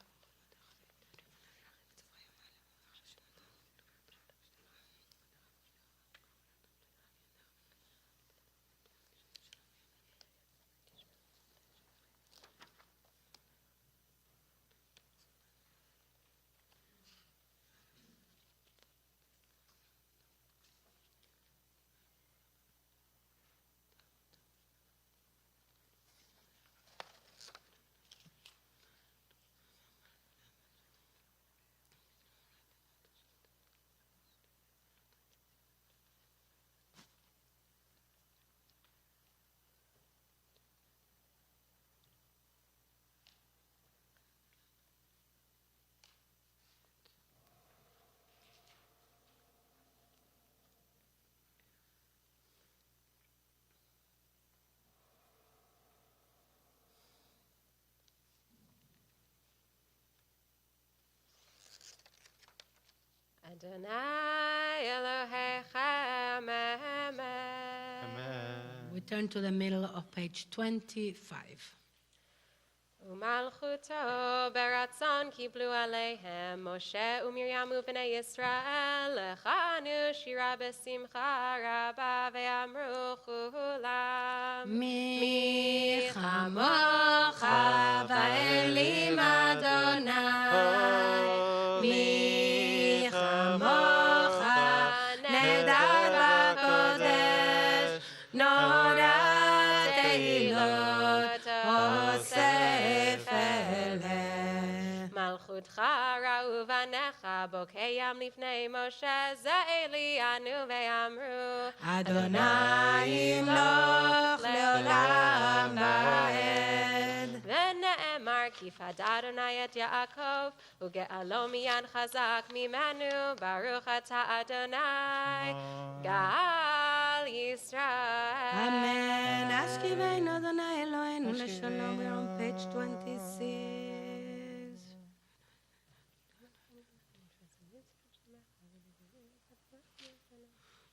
S3: Adonai Elohechem, amen.
S2: We turn to the middle of page 25.
S3: ומלכותו ברצון קיבלו עליהם משה ומרים ובני ישראל לחנו שירה בשמחה רבה ואמרו כולם
S2: מי כמוך באלים אדוני מי כמוך נהדר בקודש נורא תהילות אוסף אלה.
S3: מלכותך ראו בניך בוקעים לפני משה זה אלינו ואמרו
S2: אדוני ימלוך לעולם ועד.
S3: ונאמר כי פדה אדוני את יעקב וגאלו מיד חזק ממנו ברוך אתה אדוני גאל ישראל.
S2: אמן. אשכיבנו אדוני אלוהינו לשונו. We're on page 26.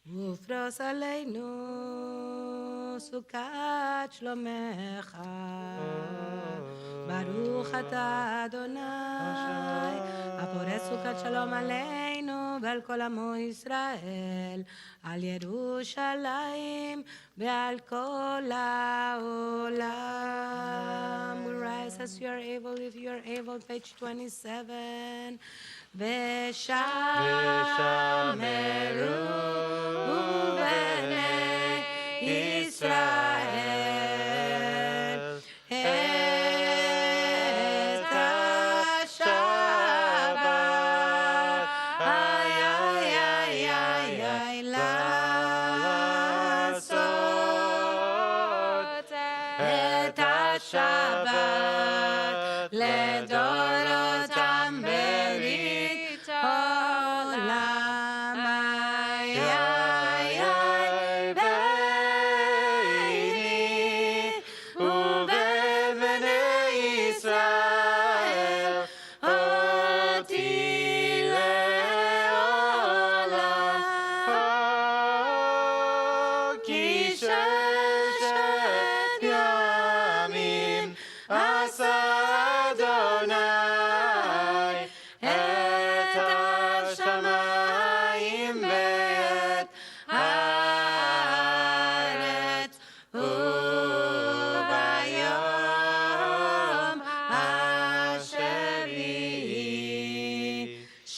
S2: ופרוס עלינו סוכת שלומך ברוך אתה אדוני הפורס סוכת שלום עלינו ועל כל עמו ישראל על ירושלים ועל כל העולם. We rise as you are able, if you are able, page 27. ושמרו בני ישראל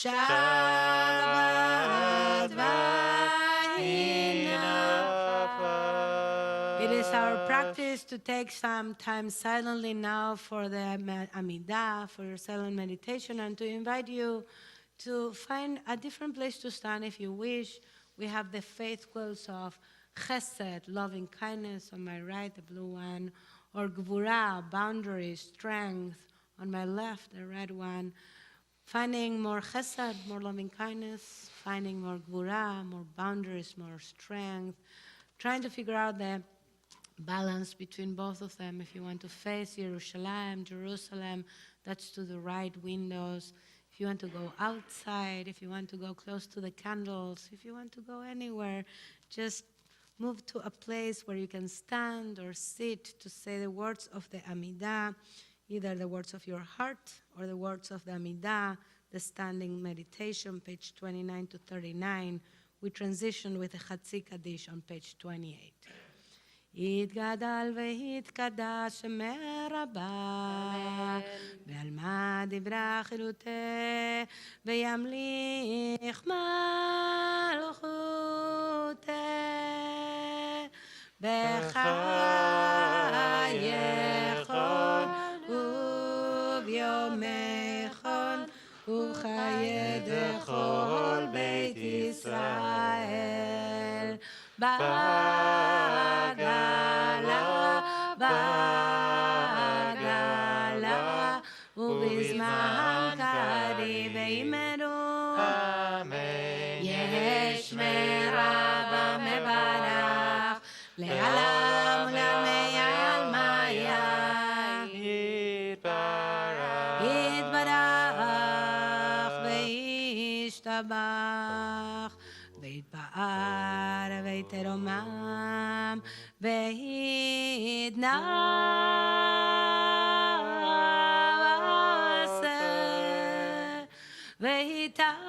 S2: Shabbat v'hinafa. It is our practice to take some time silently now for the Amidah, for your silent meditation, and to invite you to find a different place to stand if you wish. We have the faith clothes of Chesed, loving kindness, on my right, the blue one, or Gvura, boundary, strength, on my left, the red one. Finding more Chesed, more loving kindness, finding more Gvura, more boundaries, more strength, trying to figure out the balance between both of them. If you want to face Jerusalem, that's to the right windows. If you want to go outside, if you want to go close to the candles, if you want to go anywhere, just move to a place where you can stand or sit to say the words of the Amidah, either the words of your heart or the words of the Amidah, the standing meditation, page 29 to 39. We transition with a Chatzi Kaddish on page 28. יתגדל ויתקדש מרבה ועל מה דברה חילותה וימליך מלכותה בחייכון וביומכון וחיי דכל בית ישראל בגלה ובזמן קריב ימרו יש מרבה מברך לעולם ולעלמי עלמיה יתברך וישתבח ויתפאר ויתרומם ויתנעשה ויתעלה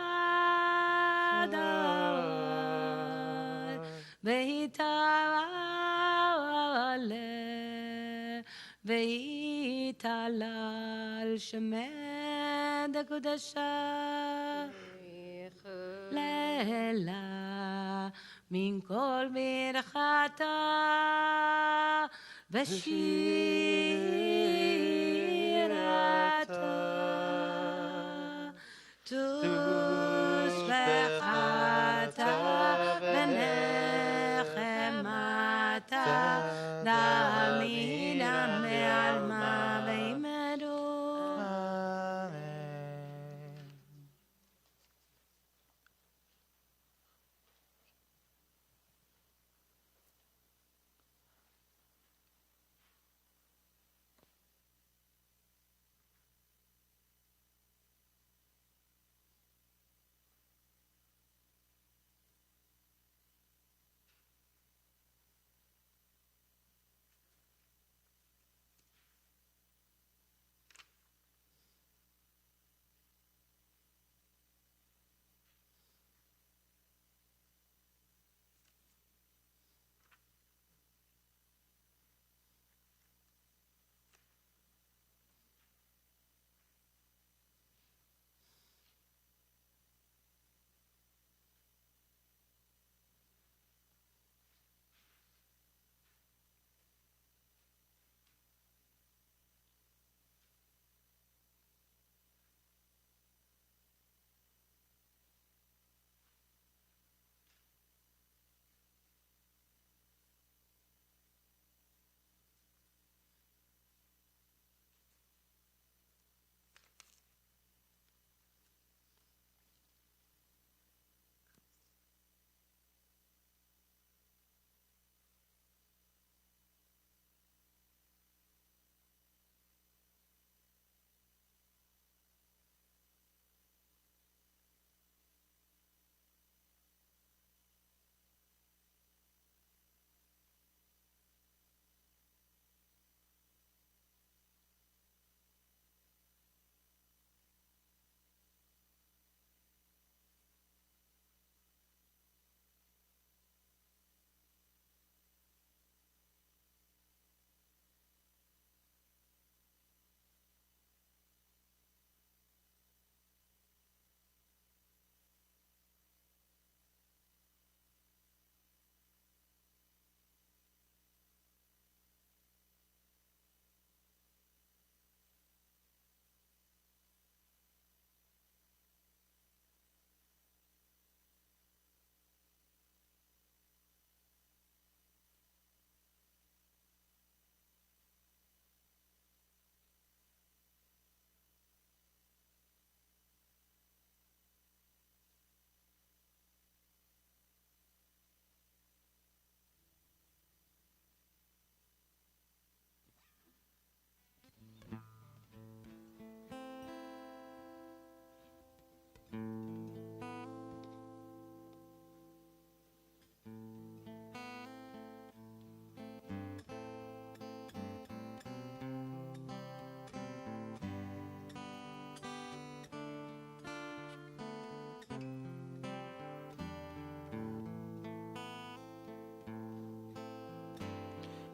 S2: ויתהלל שמד הקודשה לילה מן כל ברכתה ושירתה תושבחתה ונחמתה דאמינה מעלמה וימרו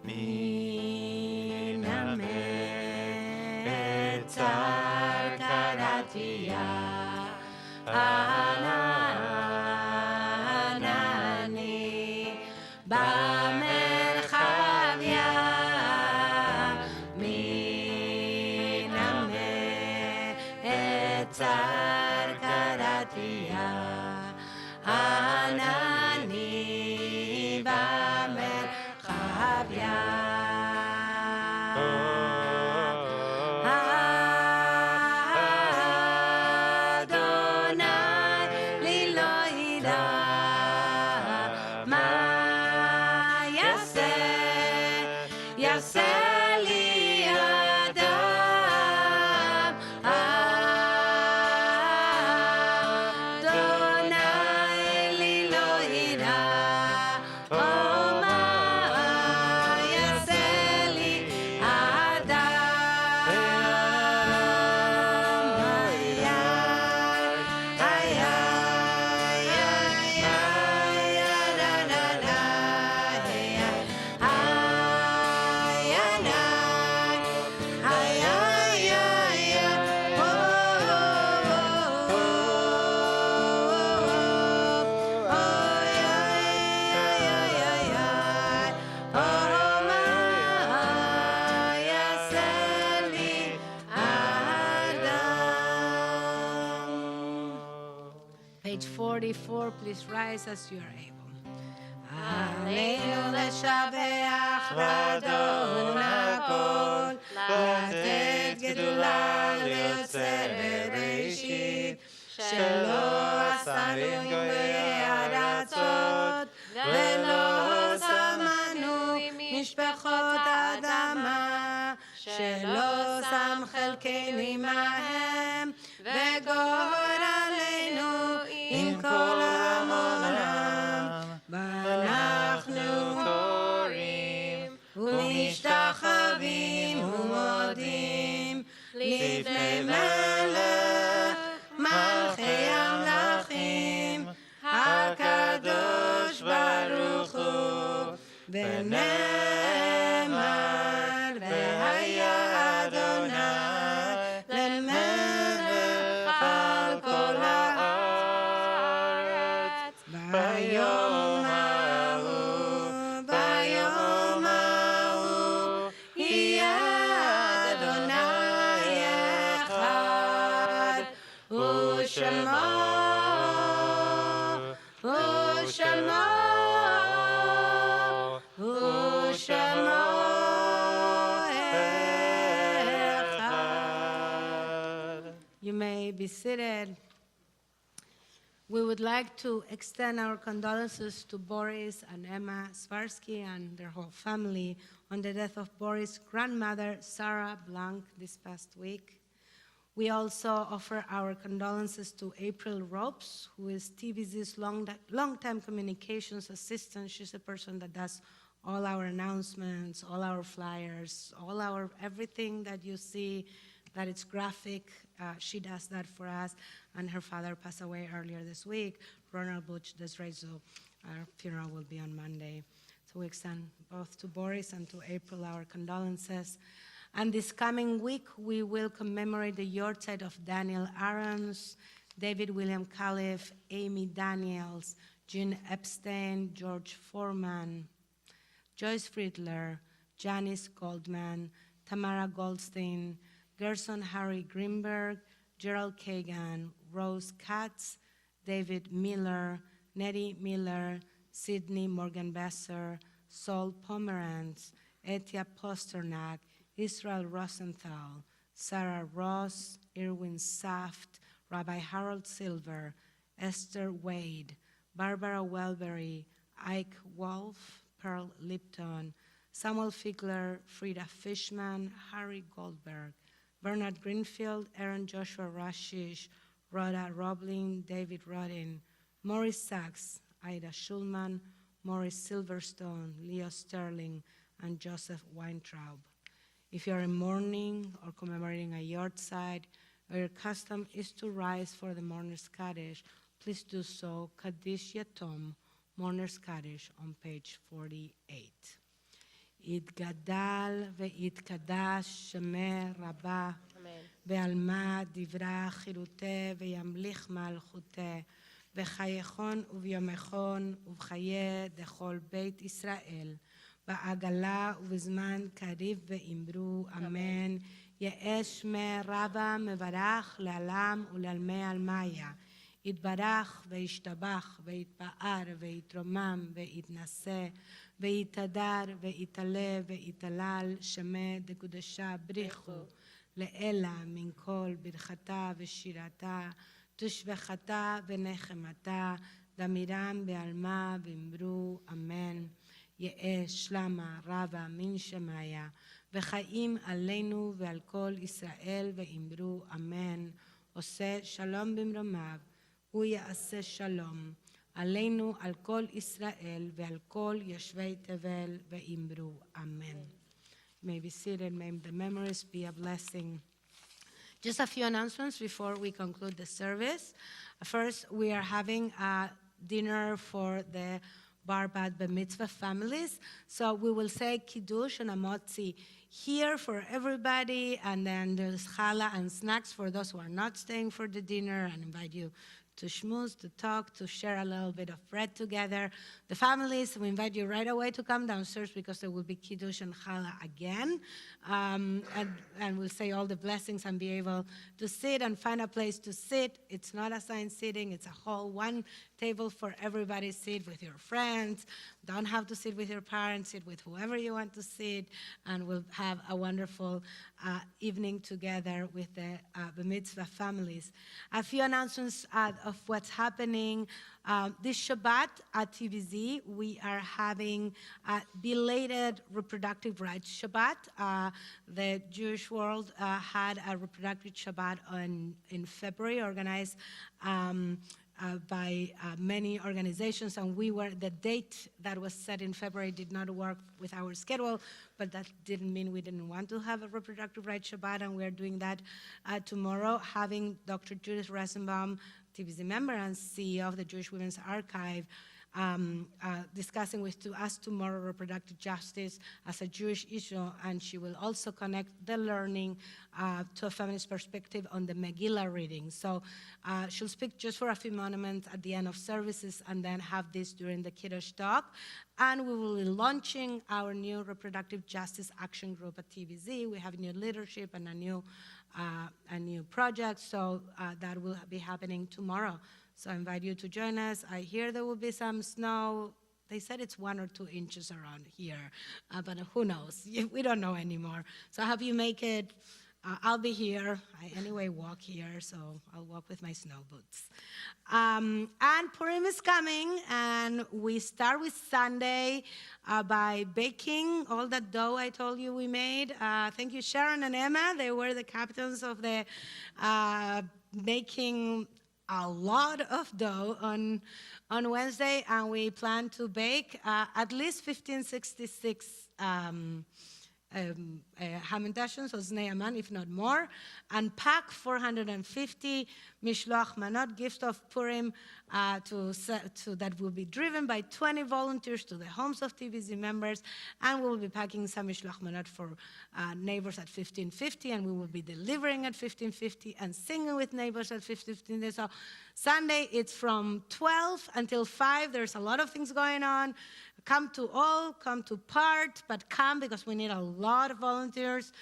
S2: Minametzar karatia Anani Bamerchavia Minametzar karatia Anani Bamerchavia Page 44, please rise as you are able. Aleinu leshabeach v'adon hakol, לתת גדולה ליוצר בראשית, שלא עשנו גויי ארצות, ולא שמנו משפחות האדמה, שלא שם חלקנו עמהם, וגורלנו עם כל המונם, ואנחנו קוראים ומשתחווים ומודים לפני מלך מלכי המלכים, הקדוש ברוך הוא, ונאמר והיה אדוני למלך על כל הארץ. ביום ההוא יהיה אדוני אחד, ושמו אחד. You may be seated. We would like to extend our condolences to Boris and Emma Svarsky and their whole family on the death of Boris' grandmother, Sarah Blank, this past week. We also offer our condolences to April Ropes, who is TBZ's long-time communications assistant. She's the person that does all our announcements, all our flyers, everything that you see that it's graphic. She does that for us, and her father passed away earlier this week. Ronald Butch Desrezo, our funeral will be on Monday. So we extend both to Boris and to April our condolences. And this coming week, we will commemorate the yahrzeit of Daniel Aarons, David William Califf, Amy Daniels, Jean Epstein, George Foreman, Joyce Friedler, Janice Goldman, Tamara Goldstein, Gerson Harry Greenberg, Gerald Kagan, Rose Katz, David Miller, Nettie Miller, Sidney Morgan-Besser, Saul Pomerantz, Etia Posternak, Israel Rosenthal, Sarah Ross, Irwin Saft, Rabbi Harold Silver, Esther Wade, Barbara Welbery, Ike Wolf, Pearl Lipton, Samuel Figler, Frida Fishman, Harry Goldberg, Bernard Greenfield, Aaron Joshua Rashish, Rhoda Roblin, David Rodin, Maurice Sachs, Ida Schulman, Maurice Silverstone, Leo Sterling, and Joseph Weintraub. If you are in mourning or commemorating a yahrzeit, or your custom is to rise for the Mourner's Kaddish, please do so, Kaddish Yatom, Mourner's Kaddish, on page 48. יתגדל ויתקדש שמי רבה,
S4: Amen.
S2: בעלמא דברה חירותי וימליך מלכותי, בחייכון וביומכון ובחיי דכל בית ישראל, בעגלה ובזמן קריב ואמרו אמן. יהא שמי רבה מברך לעלם ולעלמי עלמיה, יתברך וישתבח ויתפאר ויתרומם ויתנשא ויתהדר ויתעלה ויתהלל, שמי דקודשה בריחו לאלה מן כל ברכתה ושירתה, תושבחתה ונחמתה, דמירם בעלמא ואמרו אמן. יהא שלמה רבה מן שמיה, וחיים עלינו ועל כל ישראל ואמרו אמן. עושה שלום במרומיו, הוא יעשה שלום עלינו, על כל ישראל ועל כל יושבי תבל ואמרו אמן. May be seated, may the memories be a blessing. Just a few announcements before we conclude the service. First, we are having a dinner for the Bar Bat Mitzvah families. So we will say Kiddush and a Motzi here for everybody, and then there's challah and snacks for those who are not staying for the dinner, and invite you to schmooze, to talk, to share a little bit of bread together. The families, we invite you right away to come downstairs because there will be Kiddush and Challah again. And we'll say all the blessings and be able to sit and find a place to sit. It's not assigned seating, it's a whole one table for everybody. Sit with your friends. Don't have to sit with your parents, sit with whoever you want to sit, and we'll have a wonderful evening together with the mitzvah families. A few announcements of what's happening. This Shabbat at TBZ, we are having a belated reproductive rights Shabbat. The Jewish world had a reproductive Shabbat in February, organized by many organizations, and the date that was set in February did not work with our schedule, but that didn't mean we didn't want to have a reproductive rights Shabbat, and we're doing that tomorrow, having Dr. Judith Rosenbaum, TBZ member and CEO of the Jewish Women's Archive, discussing with us tomorrow reproductive justice as a Jewish issue, and she will also connect the learning to a feminist perspective on the Megillah reading. So she'll speak just for a few moments at the end of services, and then have this during the Kiddush talk. And we will be launching our new reproductive justice action group at TBZ. We have new leadership and a new project, so that will be happening tomorrow. So I invite you to join us. I hear there will be some snow. They said it's 1 or 2 inches around here, but who knows? We don't know anymore. So I hope you make it. I'll be here. I anyway walk here, so I'll walk with my snow boots. And Purim is coming, and we start with Sunday by baking all that dough I told you we made. Thank you, Sharon and Emma. They were the captains of the making a lot of dough on Wednesday, and we plan to bake at least 1566 Hamantashen, so Znei Aman, if not more, and pack 450 Mishloach Manot, gifts of Purim, that will be driven by 20 volunteers to the homes of TBZ members, and we will be packing some Mishloach Manot for neighbors at 1550, and we will be delivering at 1550 and singing with neighbors at 1550. So Sunday, it's from 12 until 5. There's a lot of things going on. Come to part, but come because we need a lot of volunteers.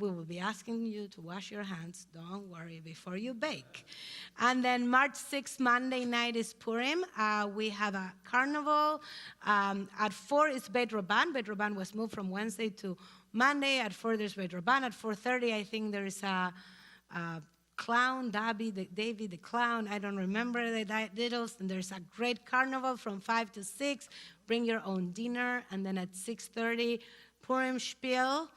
S2: We will be asking you to wash your hands, don't worry, before you bake. And then March 6th, Monday night is Purim. We have a carnival. At 4 is Beit Rabban. Beit Rabban was moved from Wednesday to Monday. At 4 there's Beit Rabban. At 4:30 I think there's a clown, Davy the clown, I don't remember the details, and there's a great carnival from 5 to 6. Bring your own dinner, and then at 6:30, Purim spiel,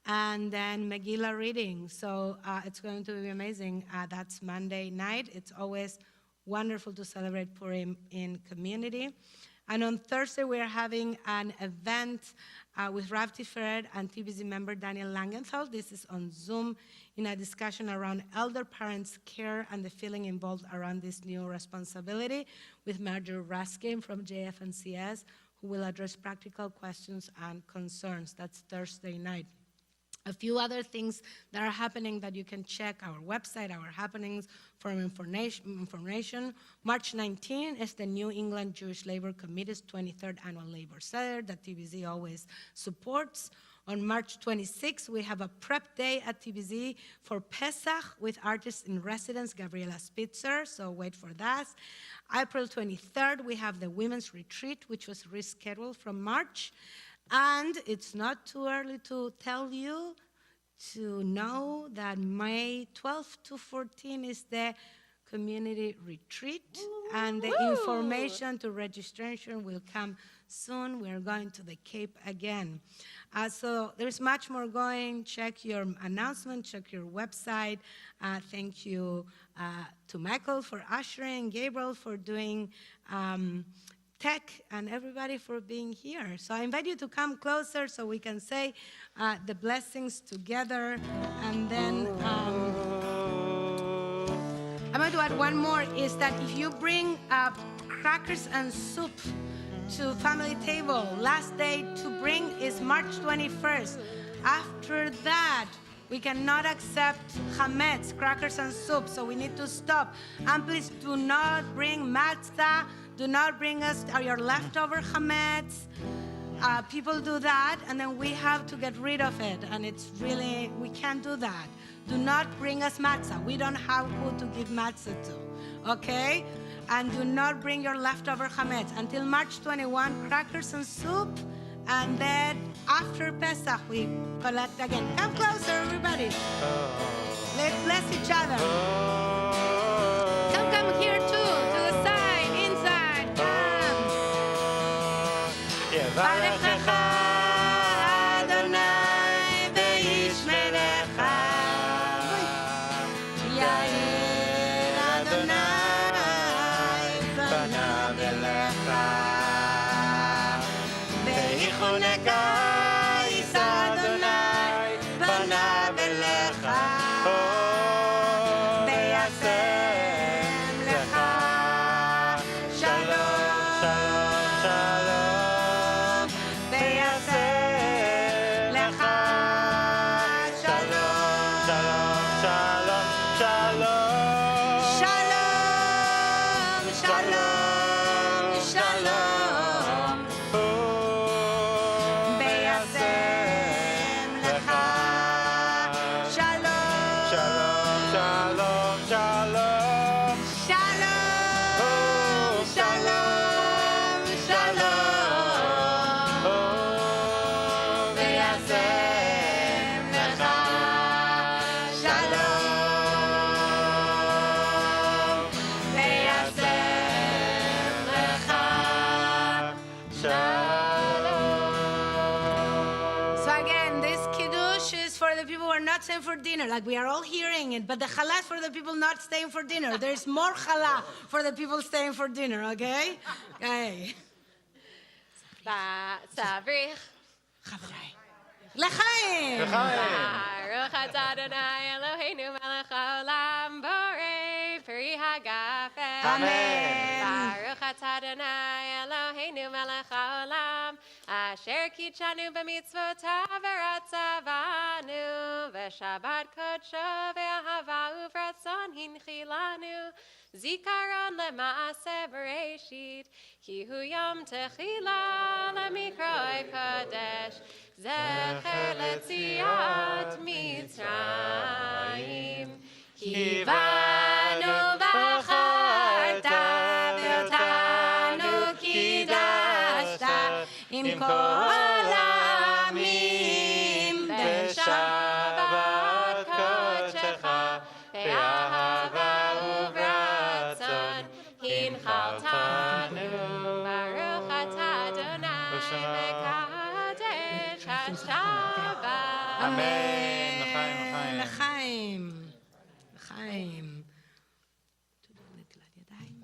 S2: and then Megillah reading. So it's going to be amazing. That's Monday night. It's always wonderful to celebrate Purim in community. And on Thursday, we're having an event with Rav Tiferet and TBZ member Daniel Langenthal. This is on Zoom in a discussion around elder parents' care and the feeling involved around this new responsibility with Marjorie Raskin from JFNCS, who will address practical questions and concerns. That's Thursday night. A few other things that are happening that you can check our website, our happenings for information. March 19 is the New England Jewish Labor Committee's 23rd Annual Labor Seder that TBZ always supports. On March 26, we have a prep day at TBZ for Pesach with artist in residence Gabriela Spitzer, so wait for that. April 23rd, we have the Women's Retreat, which was rescheduled from March. And it's not too early to tell you to know that May 12 to 14 is the community retreat, and the information to registration will come soon. We're going to the Cape again. So there's much more going. Check your announcement, check your website. Thank you to Michael for ushering, Gabriel for doing tech, and everybody for being here. So I invite you to come closer so we can say the blessings together. And then I'm going to add one more, is that if you bring crackers and soup to family table, last day to bring is March 21st. After that, we cannot accept chametz, crackers and soup, so we need to stop. And please do not bring matzah. Do not bring us your leftover chametz. People do that, and then we have to get rid of it, and it's really, we can't do that. Do not bring us matzah. We don't have who to give matzah to, okay? And do not bring your leftover chametz. Until March 21, crackers and soup, and then after Pesach, we collect again. Come closer, everybody. Let's bless each other. Come here too, to the side, inside. Come. Barechecha Adonai ve'yishmerecha. Yair Adonai panav elecha. Ve'ichoneka is Adonai panav elecha. Ve'yasem lecha shalom. Shalom. Ve'yasem lecha shalom.
S1: Shalom, shalom, shalom.
S2: Shalom, shalom, shalom. Ve'yasem lecha shalom.
S1: Shalom, shalom, shalom.
S2: Shalom, shalom, shalom. Ve'yasem lecha shalom. Ve'yasem lecha shalom. So again, this kiddush is for the people who are not staying for dinner. Like, we are all hearing it, but the challah is for the people not staying for dinner. There's more challah for the people staying for dinner, okay? Okay.
S4: Savrich.
S2: L'chaim.
S4: Baruch atah Adonai Eloheinu melech haolam borei peri hagafen.
S2: Amen.
S4: Baruch atah Adonai Eloheinu melech haolam asher kitshanu b'mitzvotav v'ratzavanu v'shabbat kodsho v'ahava uvratzon hinchilanu zikaron lema'aseh bereshit ki hu yom techila lemikroy kodesh zecher letziat Mitzrayim ki banu bacharta v'otanu kidashta im kol העמים בשבת קודשך באהבה וברצון הנחלתנו ברוך אתה אדוני מקדש השבת.
S1: אמן. לחיים, לחיים.
S2: לחיים. לחיים. תודה נטילת ידיים.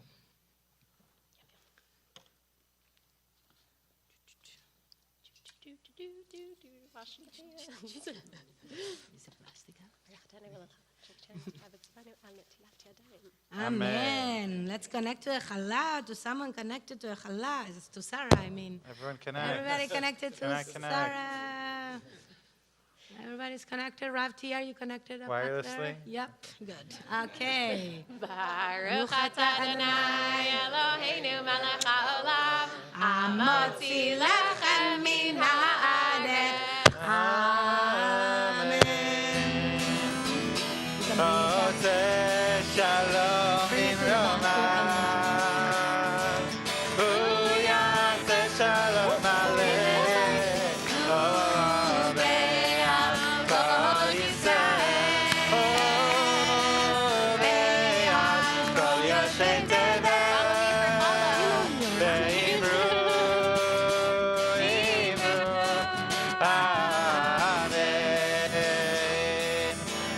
S4: Wash your hands.
S2: Is it plastic?
S4: Baruch atah Adonai melech haolam.
S2: Amen. Let's connect to a challah, to someone connected to a challah. It's to Sarah, I mean.
S1: Everyone connect.
S2: Everybody connected to
S1: Connect.
S2: Sarah. Everybody's connected. Rav T, are you connected up
S1: Wirelessly?
S2: there? Yep, good. Okay.
S4: Baruch atah Adonai Eloheinu melech haolam,
S2: Amotzi lechem min ha'adeh. Amen.
S1: Ose shalom imromav. Hu yaseh shalom aleichem. Ve'al kol Yisrael. Ve'al kol yoshei tevel. Ve'imru, imru. Amen.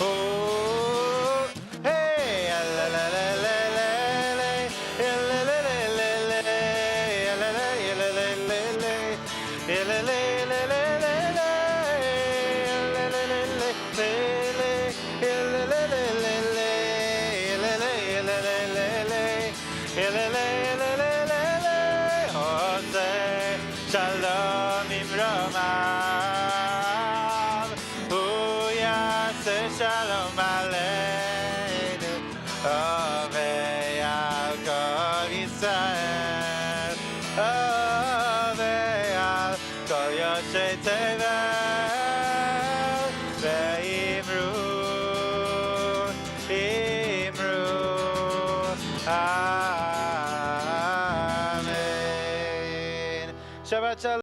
S1: Oh, hey, la la la la la la, la la la la la, la la la la la, la la la la la, Shalom imromav, hu yaseh shalom aleinu, ve'al kol Yisrael, ve'al kol yoshei tevel, ve'imru, imru, amen. Shabbat shalom.